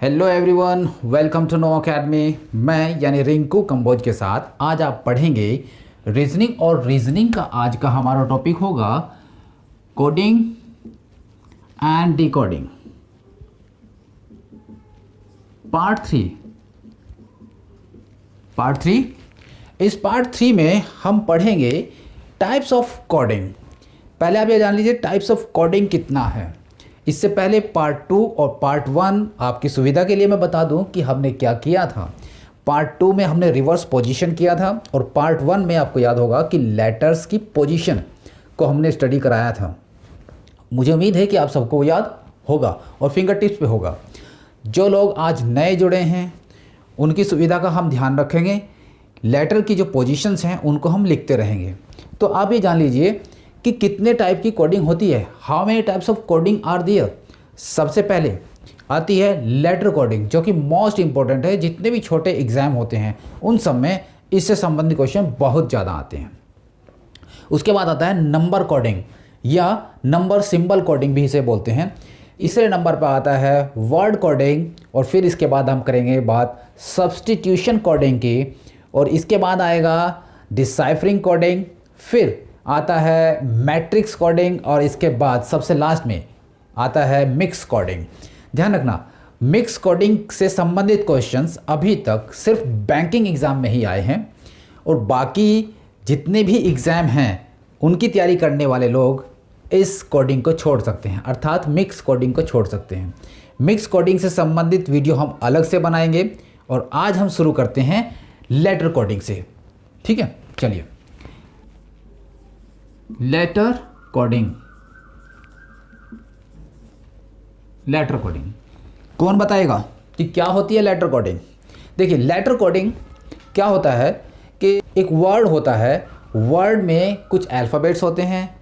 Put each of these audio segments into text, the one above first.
Hello everyone, welcome to Know Academy. मैं यानी रिंकू कंबोज के साथ आज आप पढ़ेंगे रीजनिंग। और रीजनिंग का आज का हमारा टॉपिक होगा coding and decoding part three. इस पार्ट थ्री में हम पढ़ेंगे टाइप्स ऑफ कोडिंग। पहले आप ये जान लीजिए टाइप्स ऑफ कोडिंग कितना है। इससे पहले पार्ट 2 और पार्ट 1 आपकी सुविधा के लिए मैं बता दूं कि हमने क्या किया था। पार्ट 2 में हमने रिवर्स पोजीशन किया था और पार्ट 1 में आपको याद होगा कि लेटर्स की पोजीशन को हमने स्टडी कराया था। मुझे उम्मीद है कि आप सबको याद होगा और फिंगर टिप्स पे होगा। जो लोग आज नए जुड़े हैं उनकी सुविधा का हम ध्यान रखेंगे। लेटर की जो पोजीशंस हैं उनको हम लिखते रहेंगे। तो आप ये जान लीजिए कि कितने टाइप की कोडिंग होती है। How many types of coding are there. सबसे पहले आती है लेटर कोडिंग, जो कि मोस्ट इंपॉर्टेंट है। जितने भी छोटे एग्जाम होते हैं उन सब में इससे संबंधित क्वेश्चन बहुत ज़्यादा आते हैं। उसके बाद आता है नंबर कोडिंग या नंबर सिंबल कोडिंग भी इसे बोलते हैं। इससे नंबर पर आता है वर्ड कोडिंग। और फिर इसके बाद हम करेंगे बात सब्स्टिट्यूशन कोडिंग की। और इसके बाद आएगा डिसाइफरिंग कोडिंग। फिर आता है मैट्रिक्स कोडिंग। और इसके बाद सबसे लास्ट में आता है मिक्स कोडिंग। ध्यान रखना, मिक्स कोडिंग से संबंधित क्वेश्चंस अभी तक सिर्फ बैंकिंग एग्जाम में ही आए हैं और बाकी जितने भी एग्ज़ाम हैं उनकी तैयारी करने वाले लोग इस कोडिंग को छोड़ सकते हैं, अर्थात मिक्स कोडिंग को छोड़ सकते हैं। मिक्स कोडिंग से संबंधित वीडियो हम अलग से बनाएंगे और आज हम शुरू करते हैं लेटर कोडिंग से। ठीक है, चलिए। लेटर कोडिंग कौन बताएगा कि क्या होती है लेटर कोडिंग? देखिए, लेटर कोडिंग क्या होता है कि एक वर्ड होता है, वर्ड में कुछ अल्फ़ाबेट्स होते हैं।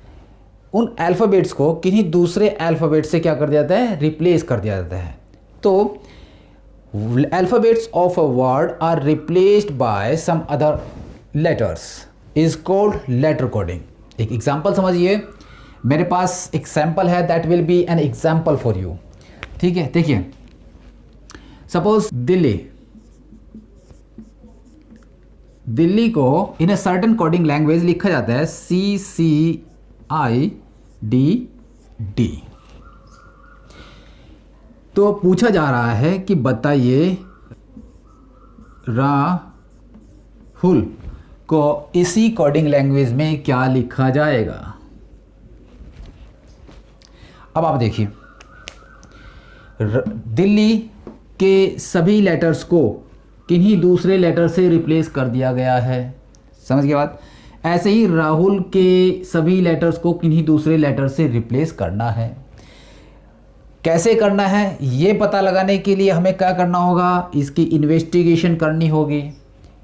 उन अल्फ़ाबेट्स को किन्हीं दूसरे अल्फ़ाबेट से क्या कर दिया जाता है, रिप्लेस कर दिया जाता है। तो alphabets of a word are replaced by some other letters is called letter coding. एक एग्जाम्पल समझिए, मेरे पास एक सैम्पल है, that will be an example for you. ठीक है, देखिए, सपोज दिल्ली को in a certain coding language लिखा जाता है CCIDD। तो पूछा जा रहा है कि बताइए राहुल को इसी कोडिंग लैंग्वेज में क्या लिखा जाएगा। अब आप देखिए, दिल्ली के सभी लेटर्स को किन्हीं दूसरे लेटर से रिप्लेस कर दिया गया है। समझ गए बात? ऐसे ही राहुल के सभी लेटर्स को किन्हीं दूसरे लेटर से रिप्लेस करना है। कैसे करना है ये पता लगाने के लिए हमें क्या करना होगा, इसकी इन्वेस्टिगेशन करनी होगी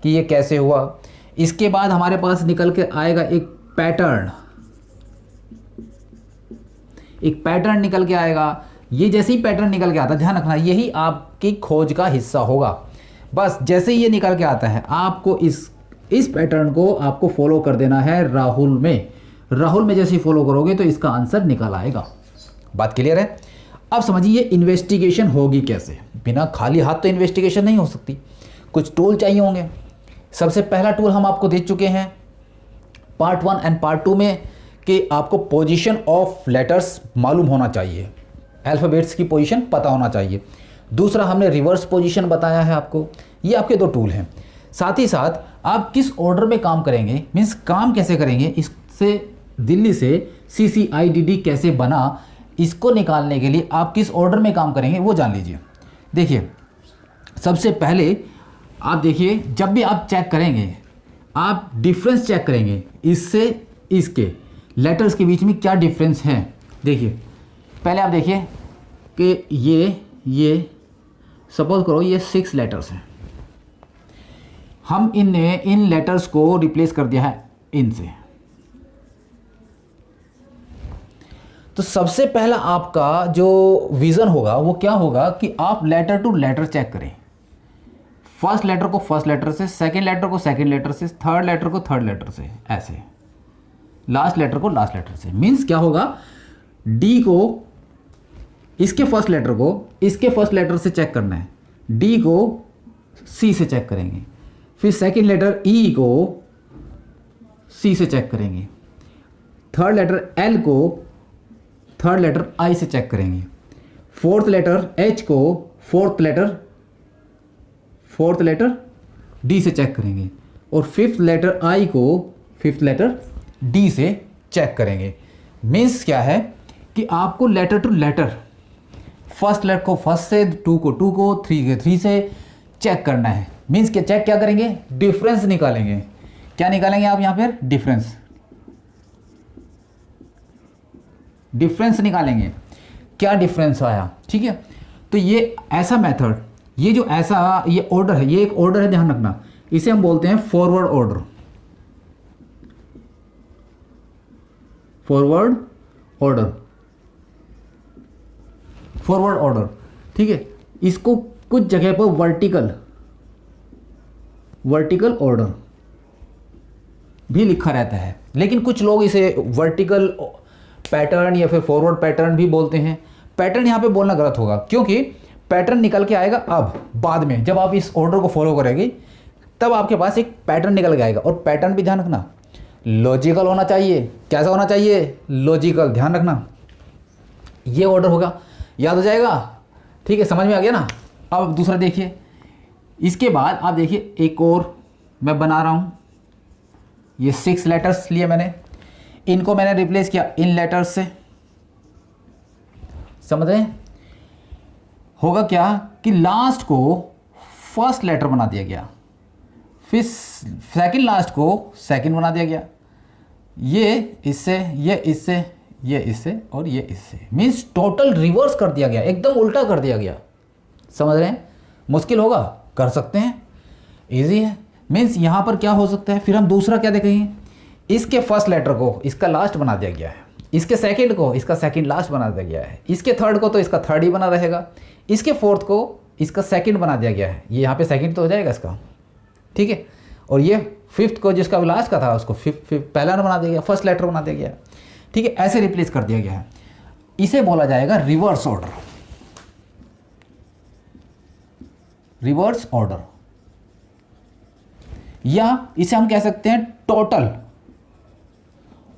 कि ये कैसे हुआ। इसके बाद हमारे पास निकल के आएगा एक पैटर्न निकल के आएगा। ये जैसे ही पैटर्न निकल के आता है, ध्यान रखना, यही आपकी खोज का हिस्सा होगा। बस जैसे ही ये निकल के आता है, आपको इस पैटर्न को आपको फॉलो कर देना है राहुल में जैसे ही फॉलो करोगे तो इसका आंसर निकल आएगा। बात क्लियर है? अब समझिए इन्वेस्टिगेशन होगी कैसे। बिना खाली हाथ तो इन्वेस्टिगेशन नहीं हो सकती, कुछ टूल चाहिए होंगे। सबसे पहला टूल हम आपको दे चुके हैं पार्ट 1 एंड पार्ट 2 में कि आपको पोजीशन ऑफ लेटर्स मालूम होना चाहिए, अल्फ़ाबेट्स की पोजीशन पता होना चाहिए। दूसरा हमने रिवर्स पोजीशन बताया है आपको। ये आपके दो टूल हैं। साथ ही साथ आप किस ऑर्डर में काम करेंगे, मीन्स काम कैसे करेंगे, इससे दिल्ली से CCIDD कैसे बना, इसको निकालने के लिए आप किस ऑर्डर में काम करेंगे वो जान लीजिए। देखिए, सबसे पहले आप देखिए, जब भी आप चेक करेंगे आप डिफरेंस चेक करेंगे, इससे इसके लेटर्स के बीच में क्या डिफरेंस है। देखिए, पहले आप देखिए कि ये सपोज करो ये 6 लेटर्स हैं। हम इन लेटर्स को रिप्लेस कर दिया है इनसे। तो सबसे पहला आपका जो विज़न होगा वो क्या होगा कि आप लेटर टू लेटर चेक करें। फर्स्ट लेटर को फर्स्ट लेटर से, सेकंड लेटर को सेकंड लेटर से, थर्ड लेटर को थर्ड लेटर से, ऐसे लास्ट लेटर को लास्ट लेटर से। मीन्स क्या होगा, डी को इसके फर्स्ट लेटर को इसके फर्स्ट लेटर से चेक करना है, डी को सी से चेक करेंगे, फिर सेकंड लेटर ई को सी से चेक करेंगे, थर्ड लेटर एल को थर्ड लेटर आई से चेक करेंगे, फोर्थ लेटर एच को फोर्थ लेटर डी से चेक करेंगे, और फिफ्थ लेटर आई को फिफ्थ लेटर डी से चेक करेंगे। मीन्स क्या है कि आपको letter to letter, first letter को फर्स्ट से, टू को टू को, थ्री के थ्री से चेक करना है। मीन्स के चेक क्या करेंगे, डिफरेंस निकालेंगे। क्या निकालेंगे आप यहाँ पर, डिफरेंस निकालेंगे, क्या डिफरेंस आया। ठीक है, तो ये ऐसा मेथड, ये जो ऐसा ये ऑर्डर है, ये एक ऑर्डर है, ध्यान रखना, इसे हम बोलते हैं फॉरवर्ड ऑर्डर। फॉरवर्ड ऑर्डर, ठीक है। इसको कुछ जगह पर वर्टिकल ऑर्डर भी लिखा रहता है, लेकिन कुछ लोग इसे वर्टिकल पैटर्न या फिर फॉरवर्ड पैटर्न भी बोलते हैं। पैटर्न यहाँ पे बोलना गलत होगा, क्योंकि पैटर्न निकल के आएगा अब बाद में, जब आप इस ऑर्डर को फॉलो करेंगे तब आपके पास एक पैटर्न निकल के आएगा। और पैटर्न भी ध्यान रखना लॉजिकल होना चाहिए। कैसा होना चाहिए, लॉजिकल, ध्यान रखना। ये ऑर्डर होगा, याद हो जाएगा, ठीक है, समझ में आ गया ना। अब दूसरा देखिए, इसके बाद आप देखिए एक और मैं बना रहा हूँ। ये 6 लेटर्स लिए मैंने, इनको मैंने रिप्लेस किया इन लेटर्स से। समझ रहे हैं, होगा क्या कि लास्ट को फर्स्ट लेटर बना दिया गया, फिर सेकंड लास्ट को सेकंड बना दिया गया, ये इससे, ये इससे, ये इससे और ये इससे। मीन्स टोटल रिवर्स कर दिया गया, एकदम उल्टा कर दिया गया। समझ रहे हैं, मुश्किल होगा, कर सकते हैं, इजी है। मीन्स यहाँ पर क्या हो सकता है, फिर हम दूसरा क्या देखेंगे, इसके फर्स्ट लेटर को इसका लास्ट बना दिया गया है, इसके सेकंड को इसका सेकंड लास्ट बना दिया गया है, इसके थर्ड को तो इसका थर्ड ही बना रहेगा, इसके फोर्थ को इसका सेकंड बना दिया गया है, ये यहाँ पे सेकंड तो हो जाएगा इसका, ठीक है। और ये फिफ्थ को जिसका लास्ट का था उसको पहला बना दिया गया, फर्स्ट लेटर बना दिया गया, ठीक है। ऐसे रिप्लेस कर दिया गया है। इसे बोला जाएगा रिवर्स ऑर्डर। रिवर्स ऑर्डर, या इसे हम कह सकते हैं टोटल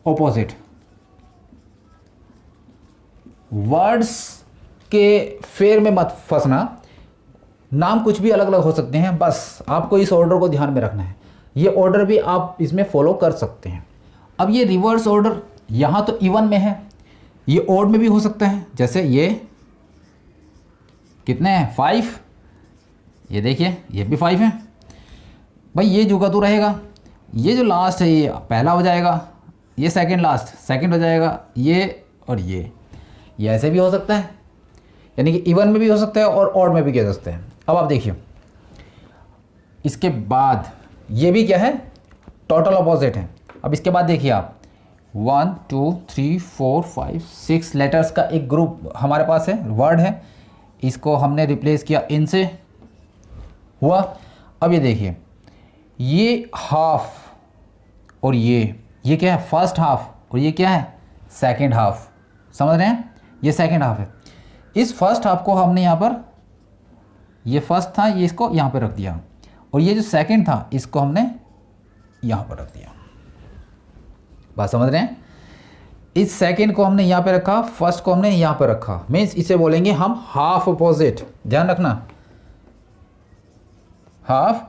ऑपोजिट। वर्ड्स के फेर में मत फंसना, नाम कुछ भी अलग अलग हो सकते हैं, बस आपको इस ऑर्डर को ध्यान में रखना है। ये ऑर्डर भी आप इसमें फॉलो कर सकते हैं। अब ये रिवर्स ऑर्डर यहाँ तो इवन में है, ये ओड में भी हो सकता है। जैसे ये कितने हैं, 5, ये देखिए ये भी 5 है भाई। ये जुगा तो रहेगा, ये जो लास्ट है ये पहला हो जाएगा, ये सेकंड लास्ट सेकंड हो जाएगा, ये और ये ऐसे भी हो सकता है, यानी कि इवन में भी हो सकता है और ऑड में भी कह सकते हैं। अब आप देखिए इसके बाद ये भी क्या है, टोटल अपोजिट है। अब इसके बाद देखिए आप 1 2 3 4 5 6 लेटर्स का एक ग्रुप हमारे पास है, वर्ड है, इसको हमने रिप्लेस किया इनसे, हुआ। अब ये देखिए ये हाफ और ये क्या है, फर्स्ट हाफ, और ये क्या है, सेकंड हाफ। समझ रहे हैं, ये सेकंड हाफ है। इस फर्स्ट हाफ को हमने यहाँ पर, ये फर्स्ट था, ये इसको यहाँ पर रख दिया, और ये जो सेकंड था इसको हमने यहाँ पर रख दिया। बात समझ रहे हैं, इस सेकंड को हमने यहाँ पे रखा, फर्स्ट को हमने यहाँ पे रखा। मीन्स इसे बोलेंगे हम हाफ अपोजिट, ध्यान रखना, हाफ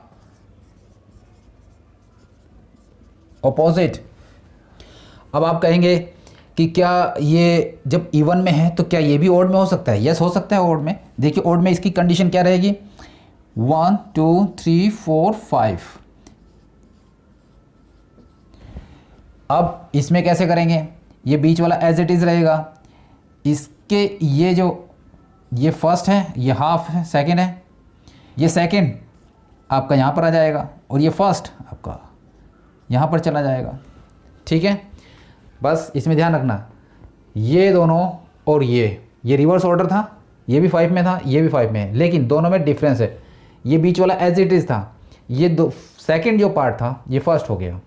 अपोजिट। अब आप कहेंगे कि क्या ये जब इवन में है तो क्या ये भी ओड में हो सकता है? यस, हो सकता है ओड में। देखिए ओड में इसकी कंडीशन क्या रहेगी, 1 2 3 4 5। अब इसमें कैसे करेंगे, ये बीच वाला एज इट इज़ रहेगा, इसके ये फर्स्ट है, ये हाफ है, सेकंड है, ये सेकंड आपका यहाँ पर आ जाएगा, और ये फर्स्ट आपका यहाँ पर चला जाएगा, ठीक है। बस इसमें ध्यान रखना, ये दोनों और ये रिवर्स ऑर्डर था, ये भी 5 में था, ये भी 5 में है, लेकिन दोनों में डिफरेंस है। ये बीच वाला एज इट इज़ था, ये दो सेकंड जो पार्ट था ये फर्स्ट हो गया।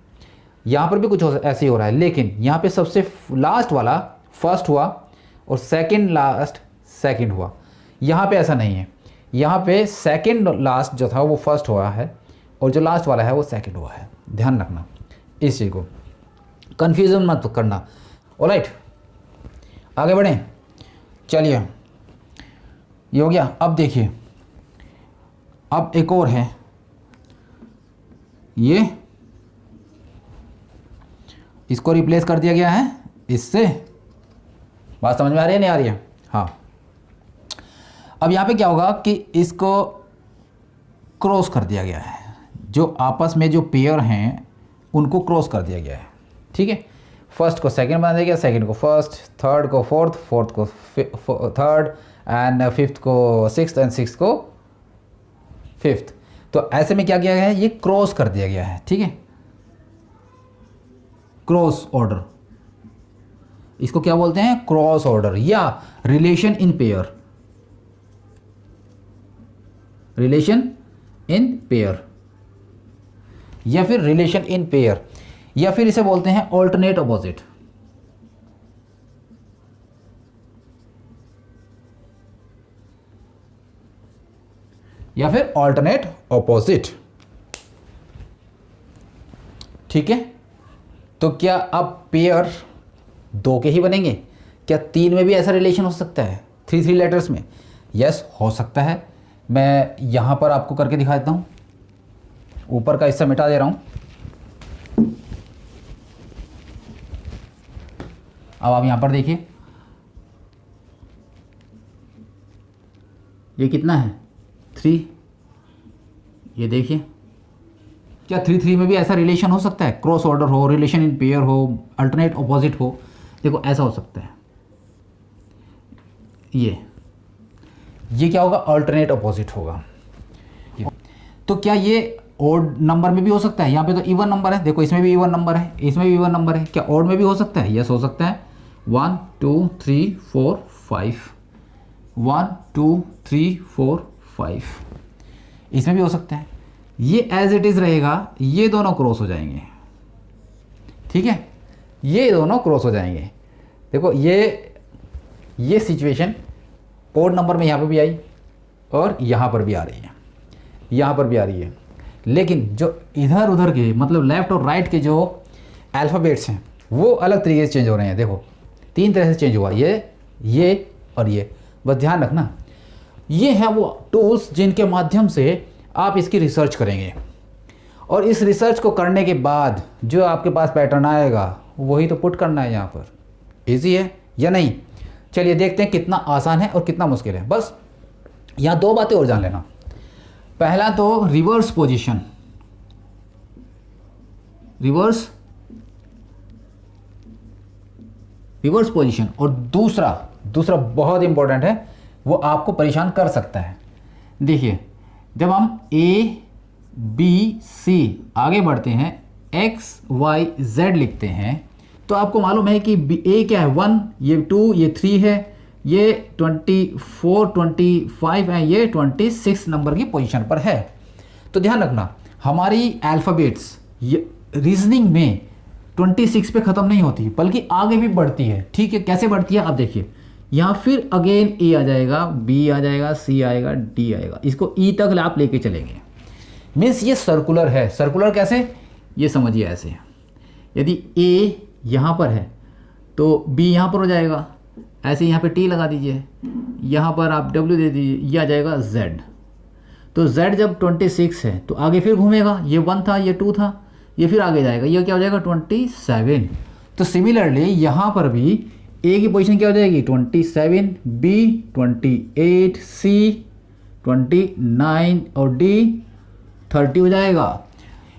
यहाँ पर भी कुछ ऐसे ही हो रहा है, लेकिन यहाँ पे सबसे लास्ट वाला फर्स्ट हुआ और सेकंड लास्ट सेकंड हुआ। यहाँ पे ऐसा नहीं है, यहाँ पे सेकंड लास्ट जो था वो फर्स्ट हुआ है और जो लास्ट वाला है वो सेकंड हुआ है। ध्यान रखना इस चीज़ को, कन्फ्यूज़न मत करना। ऑलराइट, आगे बढ़ें। चलिए, ये हो गया। अब देखिए, अब एक और है, ये इसको रिप्लेस कर दिया गया है इससे। बात समझ में आ रही है नहीं आ रही है? हाँ। अब यहाँ पे क्या होगा कि इसको क्रॉस कर दिया गया है, जो आपस में जो पेयर हैं उनको क्रॉस कर दिया गया है। ठीक है, फर्स्ट को सेकंड बना दिया गया, सेकंड को फर्स्ट, थर्ड को फोर्थ, फोर्थ को थर्ड, एंड फिफ्थ को सिक्स्थ, एंड सिक्स्थ को फिफ्थ। तो ऐसे में क्या किया गया है, ये क्रॉस कर दिया गया है। ठीक है, क्रॉस ऑर्डर, इसको क्या बोलते हैं, क्रॉस ऑर्डर या relation in pair, relation in pair या फिर रिलेशन इन पेयर, या फिर इसे बोलते हैं ऑल्टरनेट अपोजिट। या फिर ऑल्टरनेट अपोजिट। ठीक है, तो क्या अब पेयर दो के ही बनेंगे? क्या तीन में भी ऐसा रिलेशन हो सकता है, थ्री लेटर्स में? यस, हो सकता है। मैं यहां पर आपको करके दिखा देता हूं, ऊपर का हिस्सा मिटा दे रहा हूं। अब आप यहां पर देखिए, ये कितना है, 3। ये देखिए, क्या 3 में भी ऐसा रिलेशन हो सकता है, क्रॉस ऑर्डर हो, रिलेशन इन पेयर हो, अल्टरनेट ऑपोजिट हो? देखो ऐसा हो सकता है। ये क्या होगा, अल्टरनेट ऑपोजिट होगा। तो क्या ये ऑड नंबर में भी हो सकता है? यहाँ पे तो इवन नंबर है, देखो इसमें भी इवन नंबर है, इसमें भी इवन नंबर है। क्या ऑड में भी हो सकता है? यस, हो सकता है। 1 2 3 4 5, 1 2 3 4 5, इसमें भी हो सकता है। ये एज इट इज रहेगा, ये दोनों क्रॉस हो जाएंगे। ठीक है, ये दोनों क्रॉस हो जाएंगे। देखो ये सिचुएशन ऑड नंबर में यहाँ पर भी आई और यहाँ पर भी आ रही है, यहाँ पर भी आ रही है। लेकिन जो इधर उधर के मतलब लेफ्ट और राइट के जो अल्फ़ाबेट्स हैं वो अलग तरीके से चेंज हो रहे हैं। देखो 3 तरह से चेंज हुआ, ये और ये। बस ध्यान रखना, ये हैं वो टूल्स जिनके माध्यम से आप इसकी रिसर्च करेंगे, और इस रिसर्च को करने के बाद जो आपके पास पैटर्न आएगा वही तो पुट करना है यहाँ पर। इजी है या नहीं? चलिए देखते हैं कितना आसान है और कितना मुश्किल है। बस यहाँ 2 बातें और जान लेना। पहला तो रिवर्स पोजीशन, रिवर्स पोजीशन, और दूसरा बहुत इंपॉर्टेंट है, वो आपको परेशान कर सकता है। देखिए, जब हम A B C आगे बढ़ते हैं, X Y Z लिखते हैं, तो आपको मालूम है कि A क्या है, 1, ये 2, ये 3 है, ये 24 25 है, ये 26 नंबर की पोजीशन पर है। तो ध्यान रखना, हमारी अल्फ़ाबेट्स रीजनिंग में 26 पे ख़त्म नहीं होती, बल्कि आगे भी बढ़ती है। ठीक है, कैसे बढ़ती है आप देखिए, यहाँ फिर अगेन ए आ जाएगा, बी आ जाएगा, सी आएगा, डी आएगा, इसको ई तक आप लेके चलेंगे। मीन्स ये सर्कुलर है। सर्कुलर कैसे, ये समझिए ऐसे, यदि ए यहाँ पर है तो बी यहाँ पर हो जाएगा, ऐसे यहाँ पे टी लगा दीजिए, यहाँ पर आप डब्ल्यू दे दीजिए, ये आ जाएगा जेड। तो जेड जब 26 है तो आगे फिर घूमेगा, ये 1 था, ये 2 था, ये फिर आगे जाएगा, ये क्या हो जाएगा 27। तो सिमिलरली यहाँ पर भी ए की पोजीशन क्या हो जाएगी 27, बी 28, सी 29 और डी 30 हो जाएगा।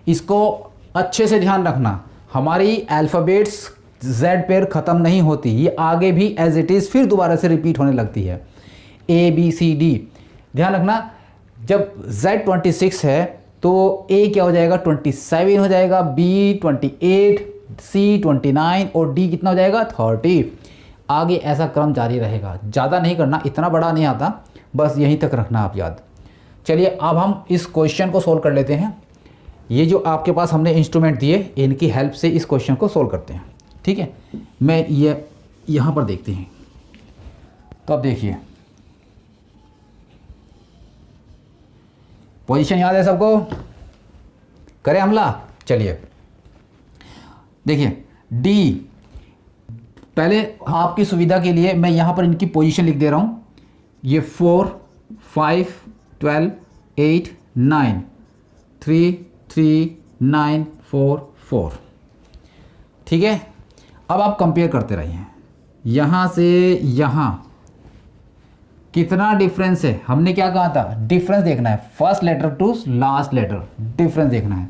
इसको अच्छे से ध्यान रखना, हमारी अल्फ़ाबेट्स जेड पर ख़त्म नहीं होती, ये आगे भी एज इट इज़ फिर दोबारा से रिपीट होने लगती है, ए बी सी डी। ध्यान रखना, जब जेड 26 है तो ए क्या हो जाएगा 27 हो जाएगा, बी 28, सी 29 और डी कितना हो जाएगा 30। आगे ऐसा क्रम जारी रहेगा। ज़्यादा नहीं करना, इतना बड़ा नहीं आता, बस यहीं तक रखना आप याद। चलिए अब हम इस क्वेश्चन को सोल्व कर लेते हैं। ये जो आपके पास हमने इंस्ट्रूमेंट दिए, इनकी हेल्प से इस क्वेश्चन को सोल्व करते हैं। ठीक है, मैं ये यहाँ पर देखते हैं। तो अब देखिए, पोजीशन याद है सबको? करें हमला? चलिए देखिए डी, पहले आपकी सुविधा के लिए मैं यहाँ पर इनकी पोजीशन लिख दे रहा हूँ। ये 4 5 12 8 9 3 3 9 4 4, ठीक है। अब आप कंपेयर करते रहिए, यहाँ से यहाँ कितना डिफरेंस है। हमने क्या कहा था? डिफरेंस देखना है, first letter to last letter, difference देखना है,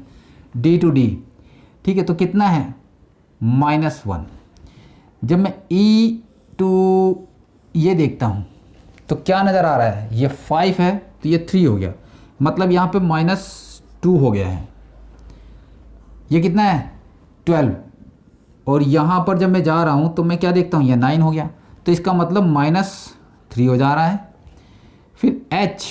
डी टू डी, ठीक है। तो कितना है? -1। जब मैं ई टू ये देखता हूँ तो क्या नज़र आ रहा है? ये 5 है तो ये 3 हो गया, मतलब यहाँ पे -2 हो गया है। ये कितना है? 12। और यहाँ पर जब मैं जा रहा हूँ तो मैं क्या देखता हूँ? ये 9 हो गया, तो इसका मतलब -3 हो जा रहा है। फिर H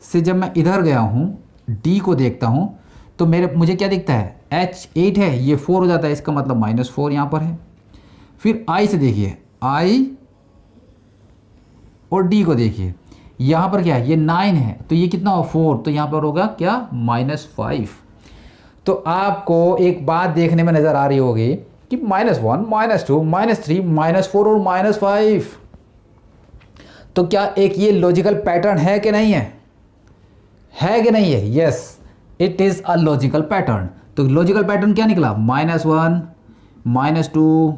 से जब मैं इधर गया हूँ D को देखता हूँ तो मुझे क्या दिखता है? H 8 है, ये 4 हो जाता है, इसका मतलब -4 यहाँ पर है। फिर I से देखिए, I और D को देखिए, यहाँ पर क्या है? ये 9 है तो ये कितना हो? 4, तो यहाँ पर होगा क्या? -5। तो आपको एक बात देखने में नज़र आ रही होगी कि -1 -2 -3 -4 और -5, तो क्या एक ये लॉजिकल पैटर्न है कि नहीं है? है कि नहीं है? Yes, it is a logical pattern. तो लॉजिकल पैटर्न क्या निकला? -1 -2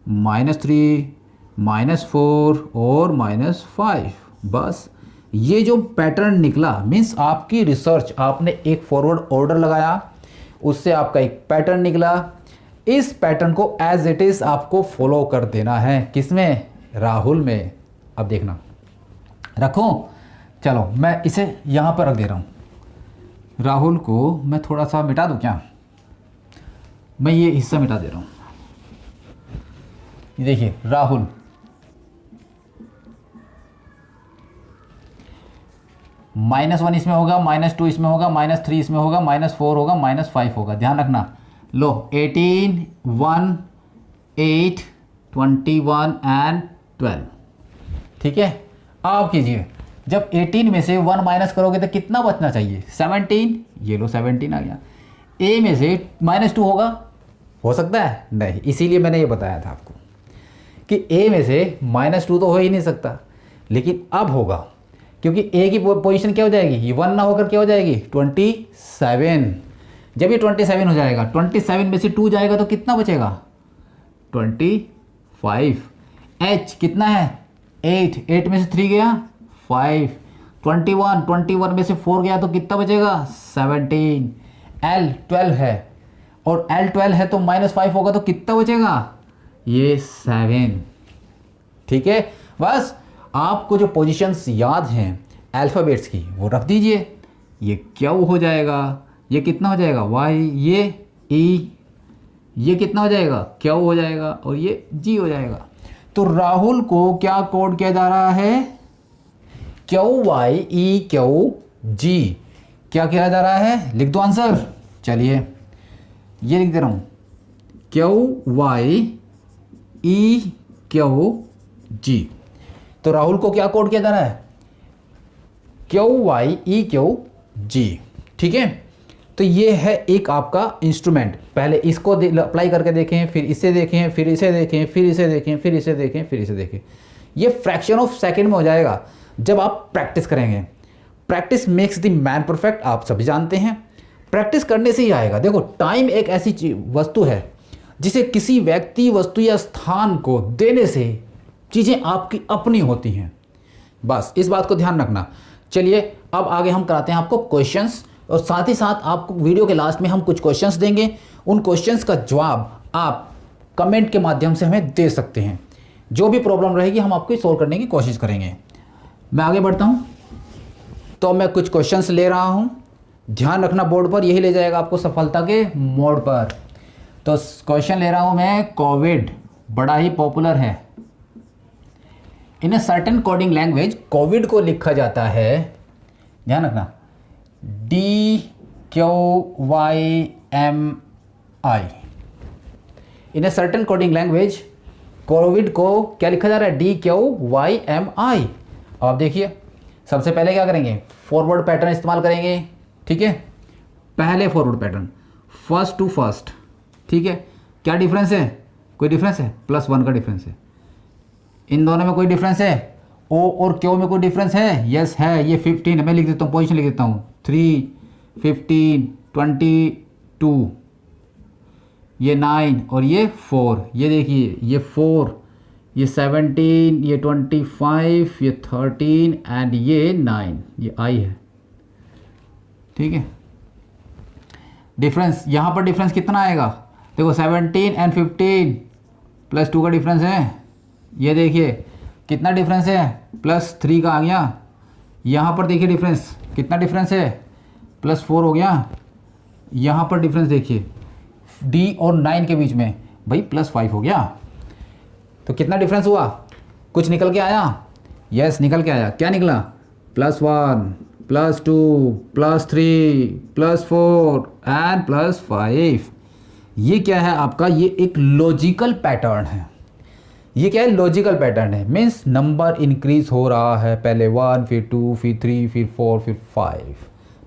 -3 -4 और -5। बस ये जो पैटर्न निकला मीन्स आपकी रिसर्च, आपने एक फॉरवर्ड ऑर्डर लगाया, उससे आपका एक पैटर्न निकला। इस पैटर्न को एज इट इज़ आपको फॉलो कर देना है। किसमें? राहुल में। अब देखना, रखूं? चलो मैं इसे यहाँ पर रख दे रहा हूँ। राहुल को मैं थोड़ा सा मिटा दूँ क्या? मैं ये हिस्सा मिटा दे रहा हूँ। ये देखिए राहुल, -1 इसमें होगा, -2 इसमें होगा, -3 इसमें होगा, -4 होगा, -5 होगा। ध्यान रखना। लो 18 1 8 21 एंड 12, ठीक है। आप कीजिए, जब 18 में से 1 माइनस करोगे तो कितना बचना चाहिए? 17। ये लो 17 आ गया। ए में से -2 होगा? हो सकता है? नहीं, इसीलिए मैंने ये बताया था आपको कि ए में से -2 तो हो ही नहीं सकता, लेकिन अब होगा, क्योंकि ए की पोजीशन क्या हो जाएगी? ये 1 ना होकर क्या हो जाएगी? 27। जब ये 27 हो जाएगा, 27 में से 2 जाएगा तो कितना बचेगा? 25। एच कितना है? 8 में से 3 गया 5। 21 में से 4 गया तो कितना बचेगा? 17। एल 12 है और एल 12 है तो -5 होगा तो कितना बचेगा? ये 7। ठीक है, बस आपको जो पोजीशंस याद हैं अल्फ़ाबेट्स की वो रख दीजिए। ये क्यू हो जाएगा, ये कितना हो जाएगा? वाई, ये ई, ये कितना हो जाएगा? क्यू हो जाएगा और ये जी हो जाएगा। तो राहुल को क्या कोड किया जा रहा है? क्यू वाई ई क्यू जी। क्या किया जा रहा है? लिख दो आंसर। चलिए ये लिख दे रहा हूँ, क्यू वाई ई क्यू जी। तो राहुल को क्या कोड किया जा रहा है? क्यू वाई ई क्यू जी। ठीक है, तो ये है एक आपका इंस्ट्रूमेंट। पहले इसको अप्लाई करके देखें, फिर इसे देखें, फिर इसे देखें, फिर इसे देखें, फिर इसे देखें, फिर इसे देखें। ये फ्रैक्शन ऑफ सेकंड में हो जाएगा जब आप प्रैक्टिस करेंगे। Practice makes the man perfect, आप सभी जानते हैं। प्रैक्टिस करने से ही आएगा। देखो, टाइम एक ऐसी वस्तु है जिसे किसी व्यक्ति, वस्तु या स्थान को देने से चीज़ें आपकी अपनी होती हैं। बस इस बात को ध्यान रखना। चलिए अब आगे हम कराते हैं आपको क्वेश्चंस, और साथ ही साथ आपको वीडियो के लास्ट में हम कुछ क्वेश्चंस देंगे। उन क्वेश्चंस का जवाब आप कमेंट के माध्यम से हमें दे सकते हैं। जो भी प्रॉब्लम रहेगी हम आपको सॉल्व करने की कोशिश करेंगे। मैं आगे बढ़ता हूं, तो मैं कुछ क्वेश्चंस ले रहा हूं। ध्यान रखना बोर्ड पर, यही ले जाएगा आपको सफलता के मोड़ पर। तो क्वेश्चन ले रहा हूं मैं, कोविड बड़ा ही पॉपुलर है। In a certain coding language, Covid को लिखा जाता है, ध्यान रखना, DQYMI। In a certain coding language Covid को क्या लिखा जा रहा है? DQYMI। अब देखिए, सबसे पहले क्या करेंगे? फॉरवर्ड पैटर्न इस्तेमाल करेंगे। ठीक है, पहले forward pattern first to first. ठीक है, क्या डिफरेंस है? कोई डिफरेंस है? +1 का डिफरेंस है। इन दोनों में कोई डिफरेंस है? ओ और क्यू में कोई डिफरेंस है? यस है। ये 15 है, मैं लिख देता हूँ, पोजीशन लिख देता हूँ 3, 15, 22, ये 9 और ये 4। ये देखिए, ये 4, ये 17, ये 25, ये 13 एंड ये 9, ये आई है। ठीक है, डिफरेंस यहाँ पर डिफरेंस कितना आएगा? देखो 17 एंड 15 +2 का डिफरेंस है। ये देखिए कितना डिफरेंस है? +3 का आ गया। यहाँ पर देखिए डिफरेंस कितना डिफरेंस है? +4 हो गया। यहाँ पर डिफरेंस देखिए D और 9 के बीच में भाई +5 हो गया। तो कितना डिफरेंस हुआ? कुछ निकल के आया? यस, निकल के आया। क्या निकला? +1, +2, +3, +4 एंड +5। ये क्या है आपका? ये एक लॉजिकल पैटर्न है। ये क्या है? लॉजिकल पैटर्न है। मीन्स नंबर इंक्रीज हो रहा है, पहले 1, फिर 2, फिर 3, फिर 4, फिर 5।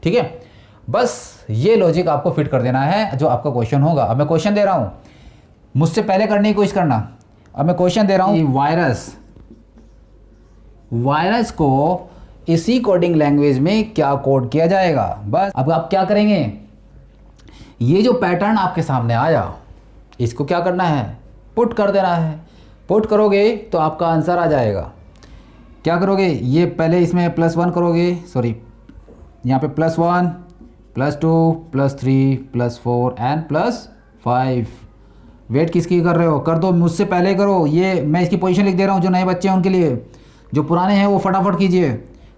ठीक है, बस ये लॉजिक आपको फिट कर देना है जो आपका क्वेश्चन होगा। अब मैं क्वेश्चन दे रहा हूँ, मुझसे पहले करने की कोशिश करना। अब मैं क्वेश्चन दे रहा हूँ, वायरस को इसी कोडिंग लैंग्वेज में क्या कोड किया जाएगा। बस अब आप क्या करेंगे? ये जो पैटर्न आपके सामने आया, इसको क्या करना है? पुट कर देना है। पुट करोगे तो आपका आंसर आ जाएगा। क्या करोगे? ये पहले इसमें +1 करोगे, सॉरी यहाँ पे +1, +2, +3, +4 एंड +5। वेट किसकी कर रहे हो? कर दो, मुझसे पहले करो। ये मैं इसकी पोजीशन लिख दे रहा हूँ जो नए बच्चे हैं उनके लिए। जो पुराने हैं वो फटाफट कीजिए,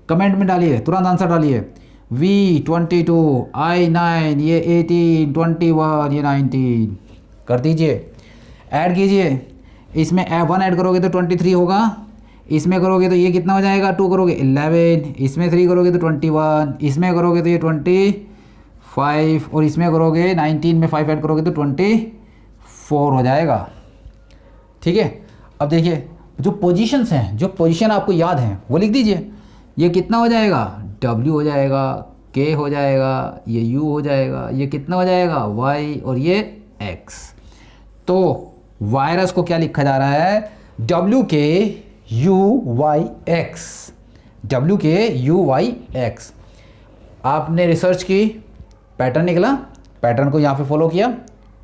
कमेंट में डालिए, तुरंत आंसर डालिए। V22, I9, ये 18, 21, ये 19 कर दीजिए। ऐड कीजिए, इसमें 1 ऐड करोगे तो 23 होगा। इसमें करोगे तो ये कितना हो जाएगा? 2 करोगे 11, इसमें 3 करोगे तो 21, इसमें करोगे तो ये 25 और इसमें करोगे 19 में 5 ऐड करोगे तो 24 हो जाएगा। ठीक है, अब देखिए जो पोजीशंस हैं, जो पोजीशन आपको याद हैं वो लिख दीजिए। ये कितना हो जाएगा? W हो जाएगा, K हो जाएगा, ये U हो जाएगा, ये कितना हो जाएगा? Y और ये X। तो वायरस को क्या लिखा जा रहा है? WKUYX, WKUYX। आपने रिसर्च की, पैटर्न निकला, पैटर्न को यहाँ पे फॉलो किया,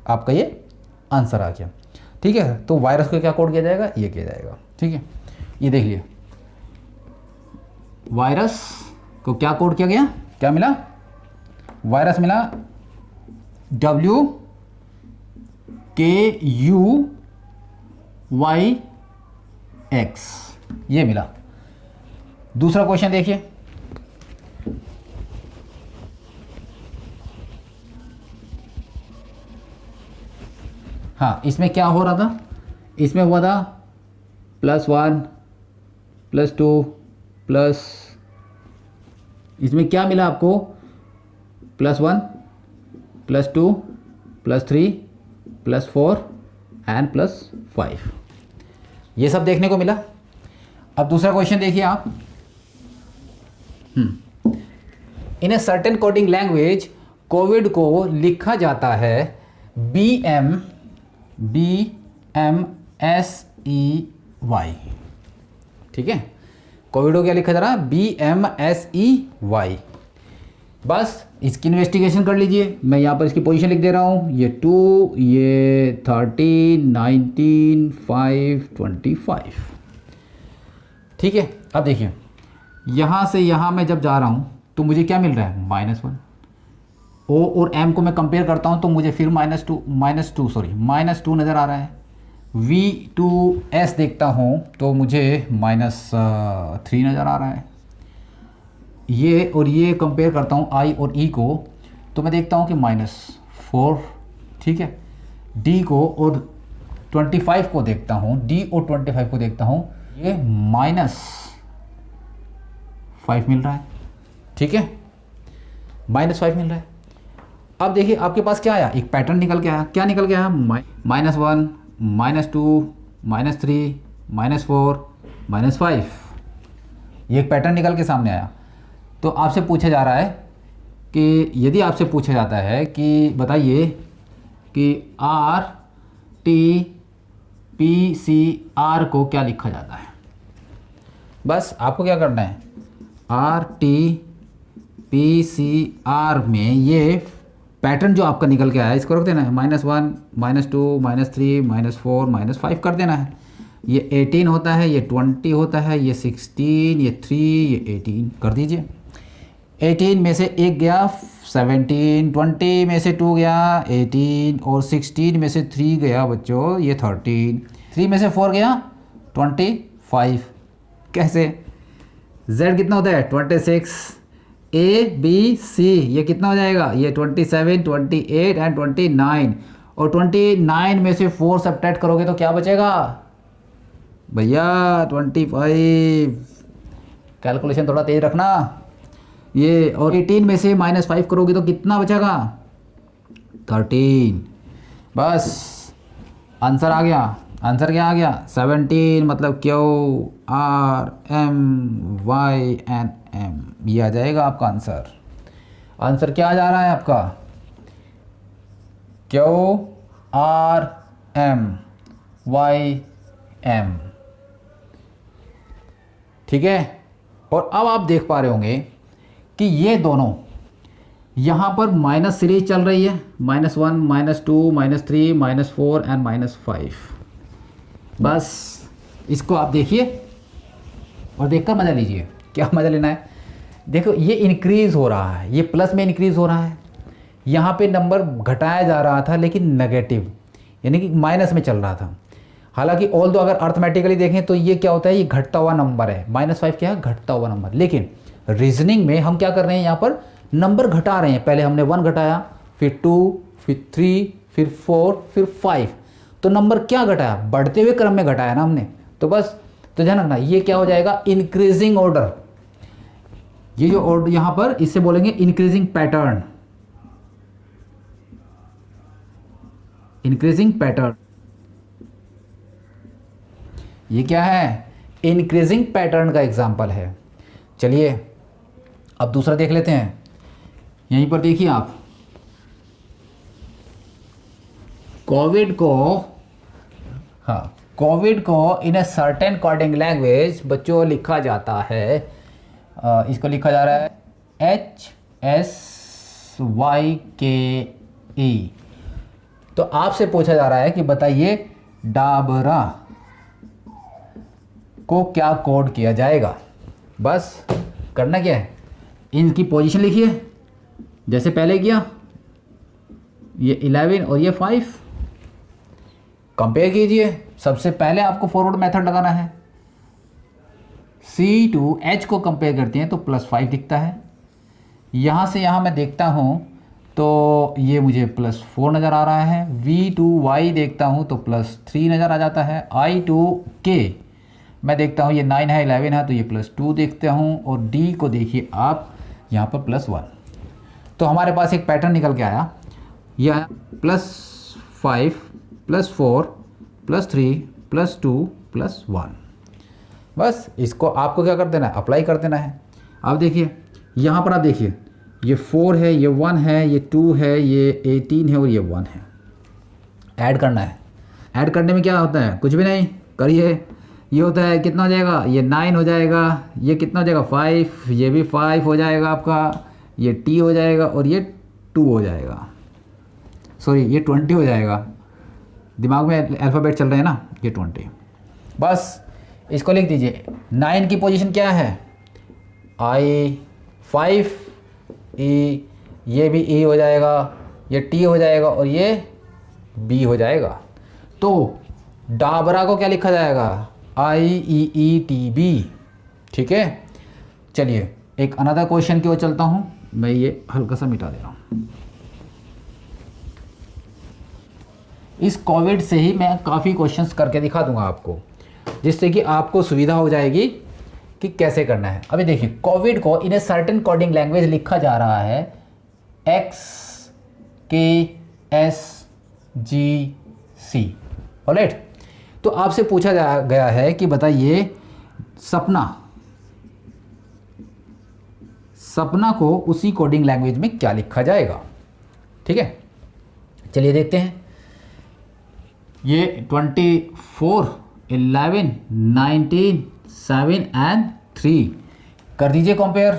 आपका ये आंसर आ गया। ठीक है, तो वायरस को क्या कोड किया जाएगा? ये किया जाएगा। ठीक है, ये देख लिया, वायरस को क्या कोड किया गया? क्या मिला? वायरस मिला WKUYX, ये मिला। दूसरा क्वेश्चन देखिए, हाँ इसमें क्या हो रहा था? इसमें हुआ था +1, +2 प्लस, इसमें क्या मिला आपको? +1, +2, +3, +4 एंड +5, ये सब देखने को मिला। अब दूसरा क्वेश्चन देखिए आप। In a certain coding language Covid को लिखा जाता है BMSEY। ठीक है, कोविड को क्या लिखा जा रहा है? BMSEY। बस इसकी इन्वेस्टिगेशन कर लीजिए। मैं यहाँ पर इसकी पोजीशन लिख दे रहा हूँ, ये 2, ये 13, 19, 5, 25। ठीक है, अब देखिए यहाँ से यहाँ मैं जब जा रहा हूँ तो मुझे क्या मिल रहा है? -1। O और M को मैं कंपेयर करता हूँ तो मुझे फिर -2 नज़र आ रहा है। V2S देखता हूँ तो मुझे -3 नज़र आ रहा है। ये और ये कंपेयर करता हूँ I और E को तो मैं देखता हूँ कि -4। ठीक है, D को और 25 को देखता हूँ, D और 25 को देखता हूँ, ये -5 मिल रहा है। ठीक है, -5 मिल रहा है। अब देखिए आपके पास क्या आया? एक पैटर्न निकल के आया। क्या निकल के आया? -1, -2, -3, -4, -5, ये एक पैटर्न निकल के सामने आया। तो आपसे पूछा जा रहा है कि यदि आपसे पूछा जाता है कि बताइए कि R T P C R को क्या लिखा जाता है, बस आपको क्या करना है, R T P C R में ये पैटर्न जो आपका निकल के आया है इसको रख देना है, -1 -2 -3 -4 -5 कर देना है। ये 18 होता है, ये 20 होता है, ये 16, ये 3, ये 18 कर दीजिए। 18 में से 1 गया 17, 20 में से 2 गया 18 और 16 में से 3 गया बच्चों ये 13, 3 में से 4 गया 25। कैसे? Z कितना होता है 26, A B C ये कितना हो जाएगा, ये 27, 28 एंड 29 और 29 में से 4 सब्ट्रैक्ट करोगे तो क्या बचेगा भैया 25। कैलकुलेशन थोड़ा तेज रखना। ये और 18 में से -5 करोगे तो कितना बचेगा 13। बस आंसर आ गया। आंसर क्या आ गया 17 मतलब QRMYNM ये आ जाएगा आपका आंसर। आंसर क्या आ जा रहा है आपका QRMYM। ठीक है। और अब आप देख पा रहे होंगे कि ये दोनों यहाँ पर माइनस सीरीज चल रही है, -1 -2 -3 -4 एंड -5। बस इसको आप देखिए और देखकर मज़ा लीजिए। क्या मज़ा लेना है, देखो ये इंक्रीज़ हो रहा है, ये प्लस में इंक्रीज़ हो रहा है। यहाँ पे नंबर घटाया जा रहा था लेकिन नेगेटिव यानी कि माइनस में चल रहा था। हालांकि ऑल दो अगर अर्थमेटिकली देखें तो ये क्या होता है, ये घटता हुआ नंबर है। -5 क्या है, घटता हुआ नंबर। लेकिन रीजनिंग में हम क्या कर रहे हैं, यहाँ पर नंबर घटा रहे हैं। पहले हमने 1 घटाया, फिर 2, फिर 3, फिर 4, फिर 5। तो नंबर क्या घटाया, बढ़ते हुए क्रम में घटाया ना हमने। तो बस तो ध्यान रखना ये क्या हो जाएगा इंक्रीजिंग ऑर्डर। ये जो ऑर्डर यहाँ पर इससे बोलेंगे इंक्रीजिंग पैटर्न। इंक्रीजिंग पैटर्न ये क्या है, इंक्रीजिंग पैटर्न का एग्जाम्पल है। चलिए अब दूसरा देख लेते हैं। यहीं पर देखिए आप, कोविड को in a certain coding language बच्चों लिखा जाता है, इसको लिखा जा रहा है HSYKE। तो आपसे पूछा जा रहा है कि बताइए डाबरा को क्या कोड किया जाएगा। बस करना क्या है, इनकी पोजीशन लिखिए जैसे पहले किया, ये 11 और ये 5 कंपेयर कीजिए। सबसे पहले आपको फॉरवर्ड मेथड लगाना है। C to H को कंपेयर करते हैं तो +5 दिखता है। यहाँ से यहाँ मैं देखता हूँ तो ये मुझे +4 नज़र आ रहा है। V to Y देखता हूँ तो +3 नज़र आ जाता है। I to K मैं देखता हूँ ये 9 है 11 है तो ये +2 देखता हूँ। और D को देखिए आप यहाँ पर +1। तो हमारे पास एक पैटर्न निकल के आया, यह +5 +4 +3 +2 +1। बस इसको आपको क्या कर देना है, अप्लाई कर देना है। अब देखिए यहाँ पर आप देखिए ये 4 है, ये 1 है, ये 2 है, ये 18 है और ये 1 है। ऐड करना है। ऐड करने में क्या होता है, कुछ भी नहीं, करिए। ये होता है कितना हो जाएगा, ये 9 हो जाएगा, ये कितना हो जाएगा 5, ये भी 5 हो जाएगा आपका, ये T हो जाएगा और ये 2 हो जाएगा, सॉरी ये 20 हो जाएगा। दिमाग में अल्फ़ाबेट चल रहे हैं ना, ये 20। बस इसको लिख दीजिए। 9 की पोजीशन क्या है I, 5 E, ये भी E हो जाएगा, ये T हो जाएगा और ये B हो जाएगा। तो डाबरा को क्या लिखा जाएगा IEETB। ठीक है। चलिए एक अनदर क्वेश्चन की ओर चलता हूँ, मैं ये हल्का सा मिटा दे रहा हूँ। इस कोविड से ही मैं काफ़ी क्वेश्चंस करके दिखा दूंगा आपको, जिससे कि आपको सुविधा हो जाएगी कि कैसे करना है। अभी देखिए कोविड को in a certain coding language लिखा जा रहा है XKSGC। ऑलराइट। तो आपसे पूछा गया है कि बताइए सपना को उसी कोडिंग लैंग्वेज में क्या लिखा जाएगा। ठीक है, चलिए देखते हैं। ये 24, 11, 19, 7 एंड 3 कर दीजिए कंपेयर।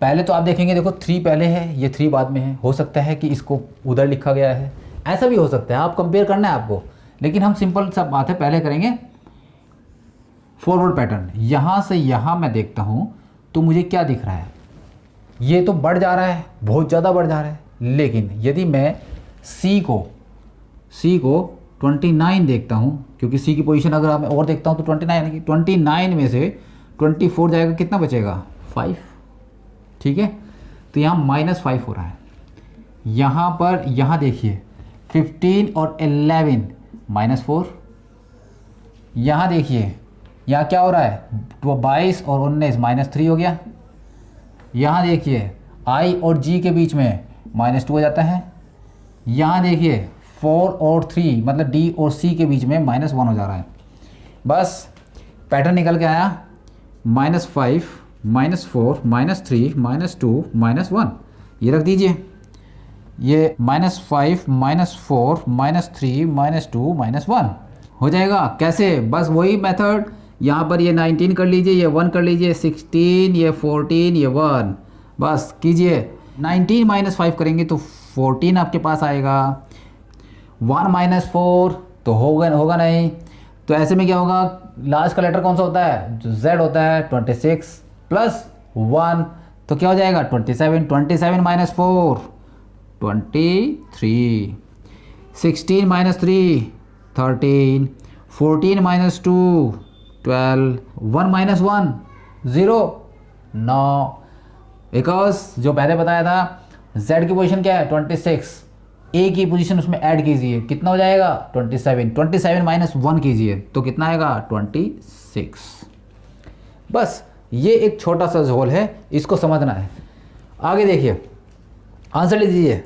पहले तो आप देखेंगे, देखो 3 पहले है, ये 3 बाद में है। हो सकता है कि इसको उधर लिखा गया है, ऐसा भी हो सकता है, आप कंपेयर करना है आपको। लेकिन हम सिंपल सब बात है, पहले करेंगे फॉरवर्ड पैटर्न। यहाँ से यहाँ मैं देखता हूँ तो मुझे क्या दिख रहा है, ये तो बढ़ जा रहा है, बहुत ज़्यादा बढ़ जा रहा है। लेकिन यदि मैं C को 29 देखता हूँ, क्योंकि C की पोजीशन अगर आप और देखता हूँ तो 29 है, 29 में से 24 जाएगा, कितना बचेगा 5। ठीक है, तो यहाँ -5 हो रहा है। यहाँ पर यहाँ देखिए 15 और 11 -4। यहाँ देखिए यहाँ क्या हो रहा है, तो 22 और 19 -3 हो गया। यहाँ देखिए I और G के बीच में -2 हो जाता है। यहाँ देखिए 4 और 3 मतलब D और C के बीच में -1 हो जा रहा है। बस पैटर्न निकल के आया, -5, -4, -3, -2, -1। ये रख दीजिए, ये -5, -4, -3, -2, -1 हो जाएगा। कैसे, बस वही मेथड। यहाँ पर ये 19 कर लीजिए, ये 1 कर लीजिए, 16, ये 14, ये 1, बस कीजिए। 19 -5 करेंगे तो 14 आपके पास आएगा। 1 - 4 तो होगा नहीं। तो ऐसे में क्या होगा, लास्ट का लेटर कौन सा होता है, जो Z होता है। 26 + 1 तो क्या हो जाएगा 27। 27 - 4 23, 16 - 3 13, 14 - 2 12, 1 - 1 0 9। बिकॉज जो पहले बताया था Z की पोजीशन क्या है 26, A की पोजीशन उसमें ऐड कीजिए, कितना हो जाएगा 27। 27 - 1 कीजिए तो कितना आएगा 26। बस ये एक छोटा सा झोल है, इसको समझना है। आगे देखिए, आंसर लिख दीजिए।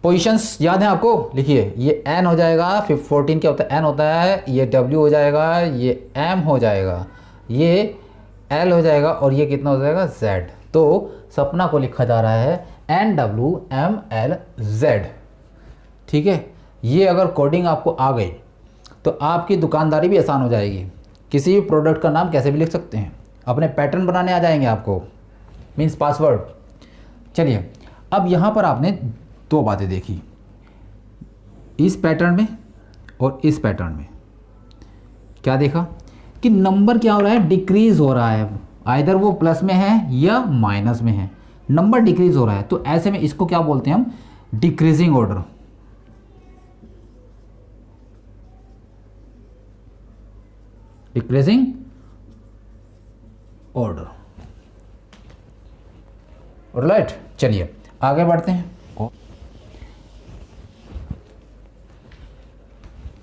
पोजीशंस याद है आपको, लिखिए। ये N हो जाएगा, फिर 14 क्या होता है N होता है, ये W हो जाएगा, ये M हो जाएगा, ये L हो जाएगा और ये कितना हो जाएगा Z। तो सपना को लिखा जा रहा है NWMLZ। ठीक है, ये अगर कोडिंग आपको आ गई तो आपकी दुकानदारी भी आसान हो जाएगी। किसी भी प्रोडक्ट का नाम कैसे भी लिख सकते हैं, अपने पैटर्न बनाने आ जाएंगे आपको, मीन्स पासवर्ड। चलिए, अब यहाँ पर आपने 2 बातें देखी, इस पैटर्न में और इस पैटर्न में। क्या देखा कि नंबर क्या हो रहा है, डिक्रीज हो रहा है। आइदर वो प्लस में है या माइनस में है, नंबर डिक्रीज हो रहा है। तो ऐसे में इसको क्या बोलते हैं हम, decreasing order. Decreasing order, right. चलिए आगे बढ़ते हैं।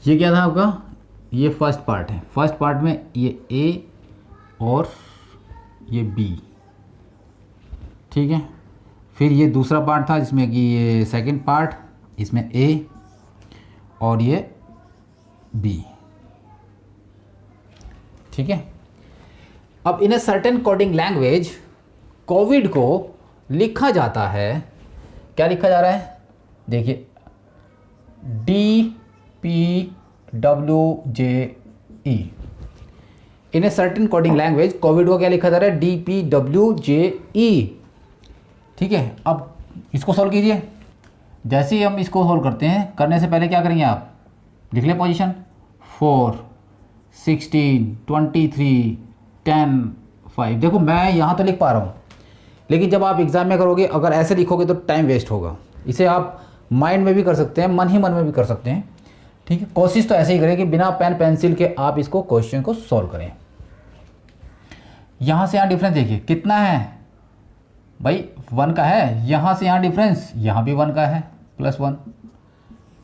ये क्या था आपका, ये फर्स्ट पार्ट है। फर्स्ट पार्ट में ये A और ये B, ठीक है। फिर ये दूसरा पार्ट था जिसमें कि ये सेकंड पार्ट, इसमें A और ये B, ठीक है। अब in a certain coding language Covid को लिखा जाता है, क्या लिखा जा रहा है, देखिए DPWJE। In a certain coding language Covid को क्या लिखा जा रहा है, DPWJE, ठीक है। अब इसको सॉल्व कीजिए। जैसे ही हम इसको सॉल्व करते हैं, करने से पहले क्या करेंगे आप, लिख ले पोजीशन 4 16 23 10 5। देखो मैं यहाँ तो लिख पा रहा हूँ, लेकिन जब आप एग्ज़ाम में करोगे अगर ऐसे लिखोगे तो टाइम वेस्ट होगा। इसे आप माइंड में भी कर सकते हैं, मन ही मन में भी कर सकते हैं, ठीक है। कोशिश तो ऐसे ही करें कि बिना पेन पेंसिल के आप इसको क्वेश्चन को सॉल्व करें। यहाँ से यहाँ डिफरेंस देखिए कितना है भाई, 1 का है। यहाँ से यहाँ डिफरेंस, यहाँ भी 1 का है, +1।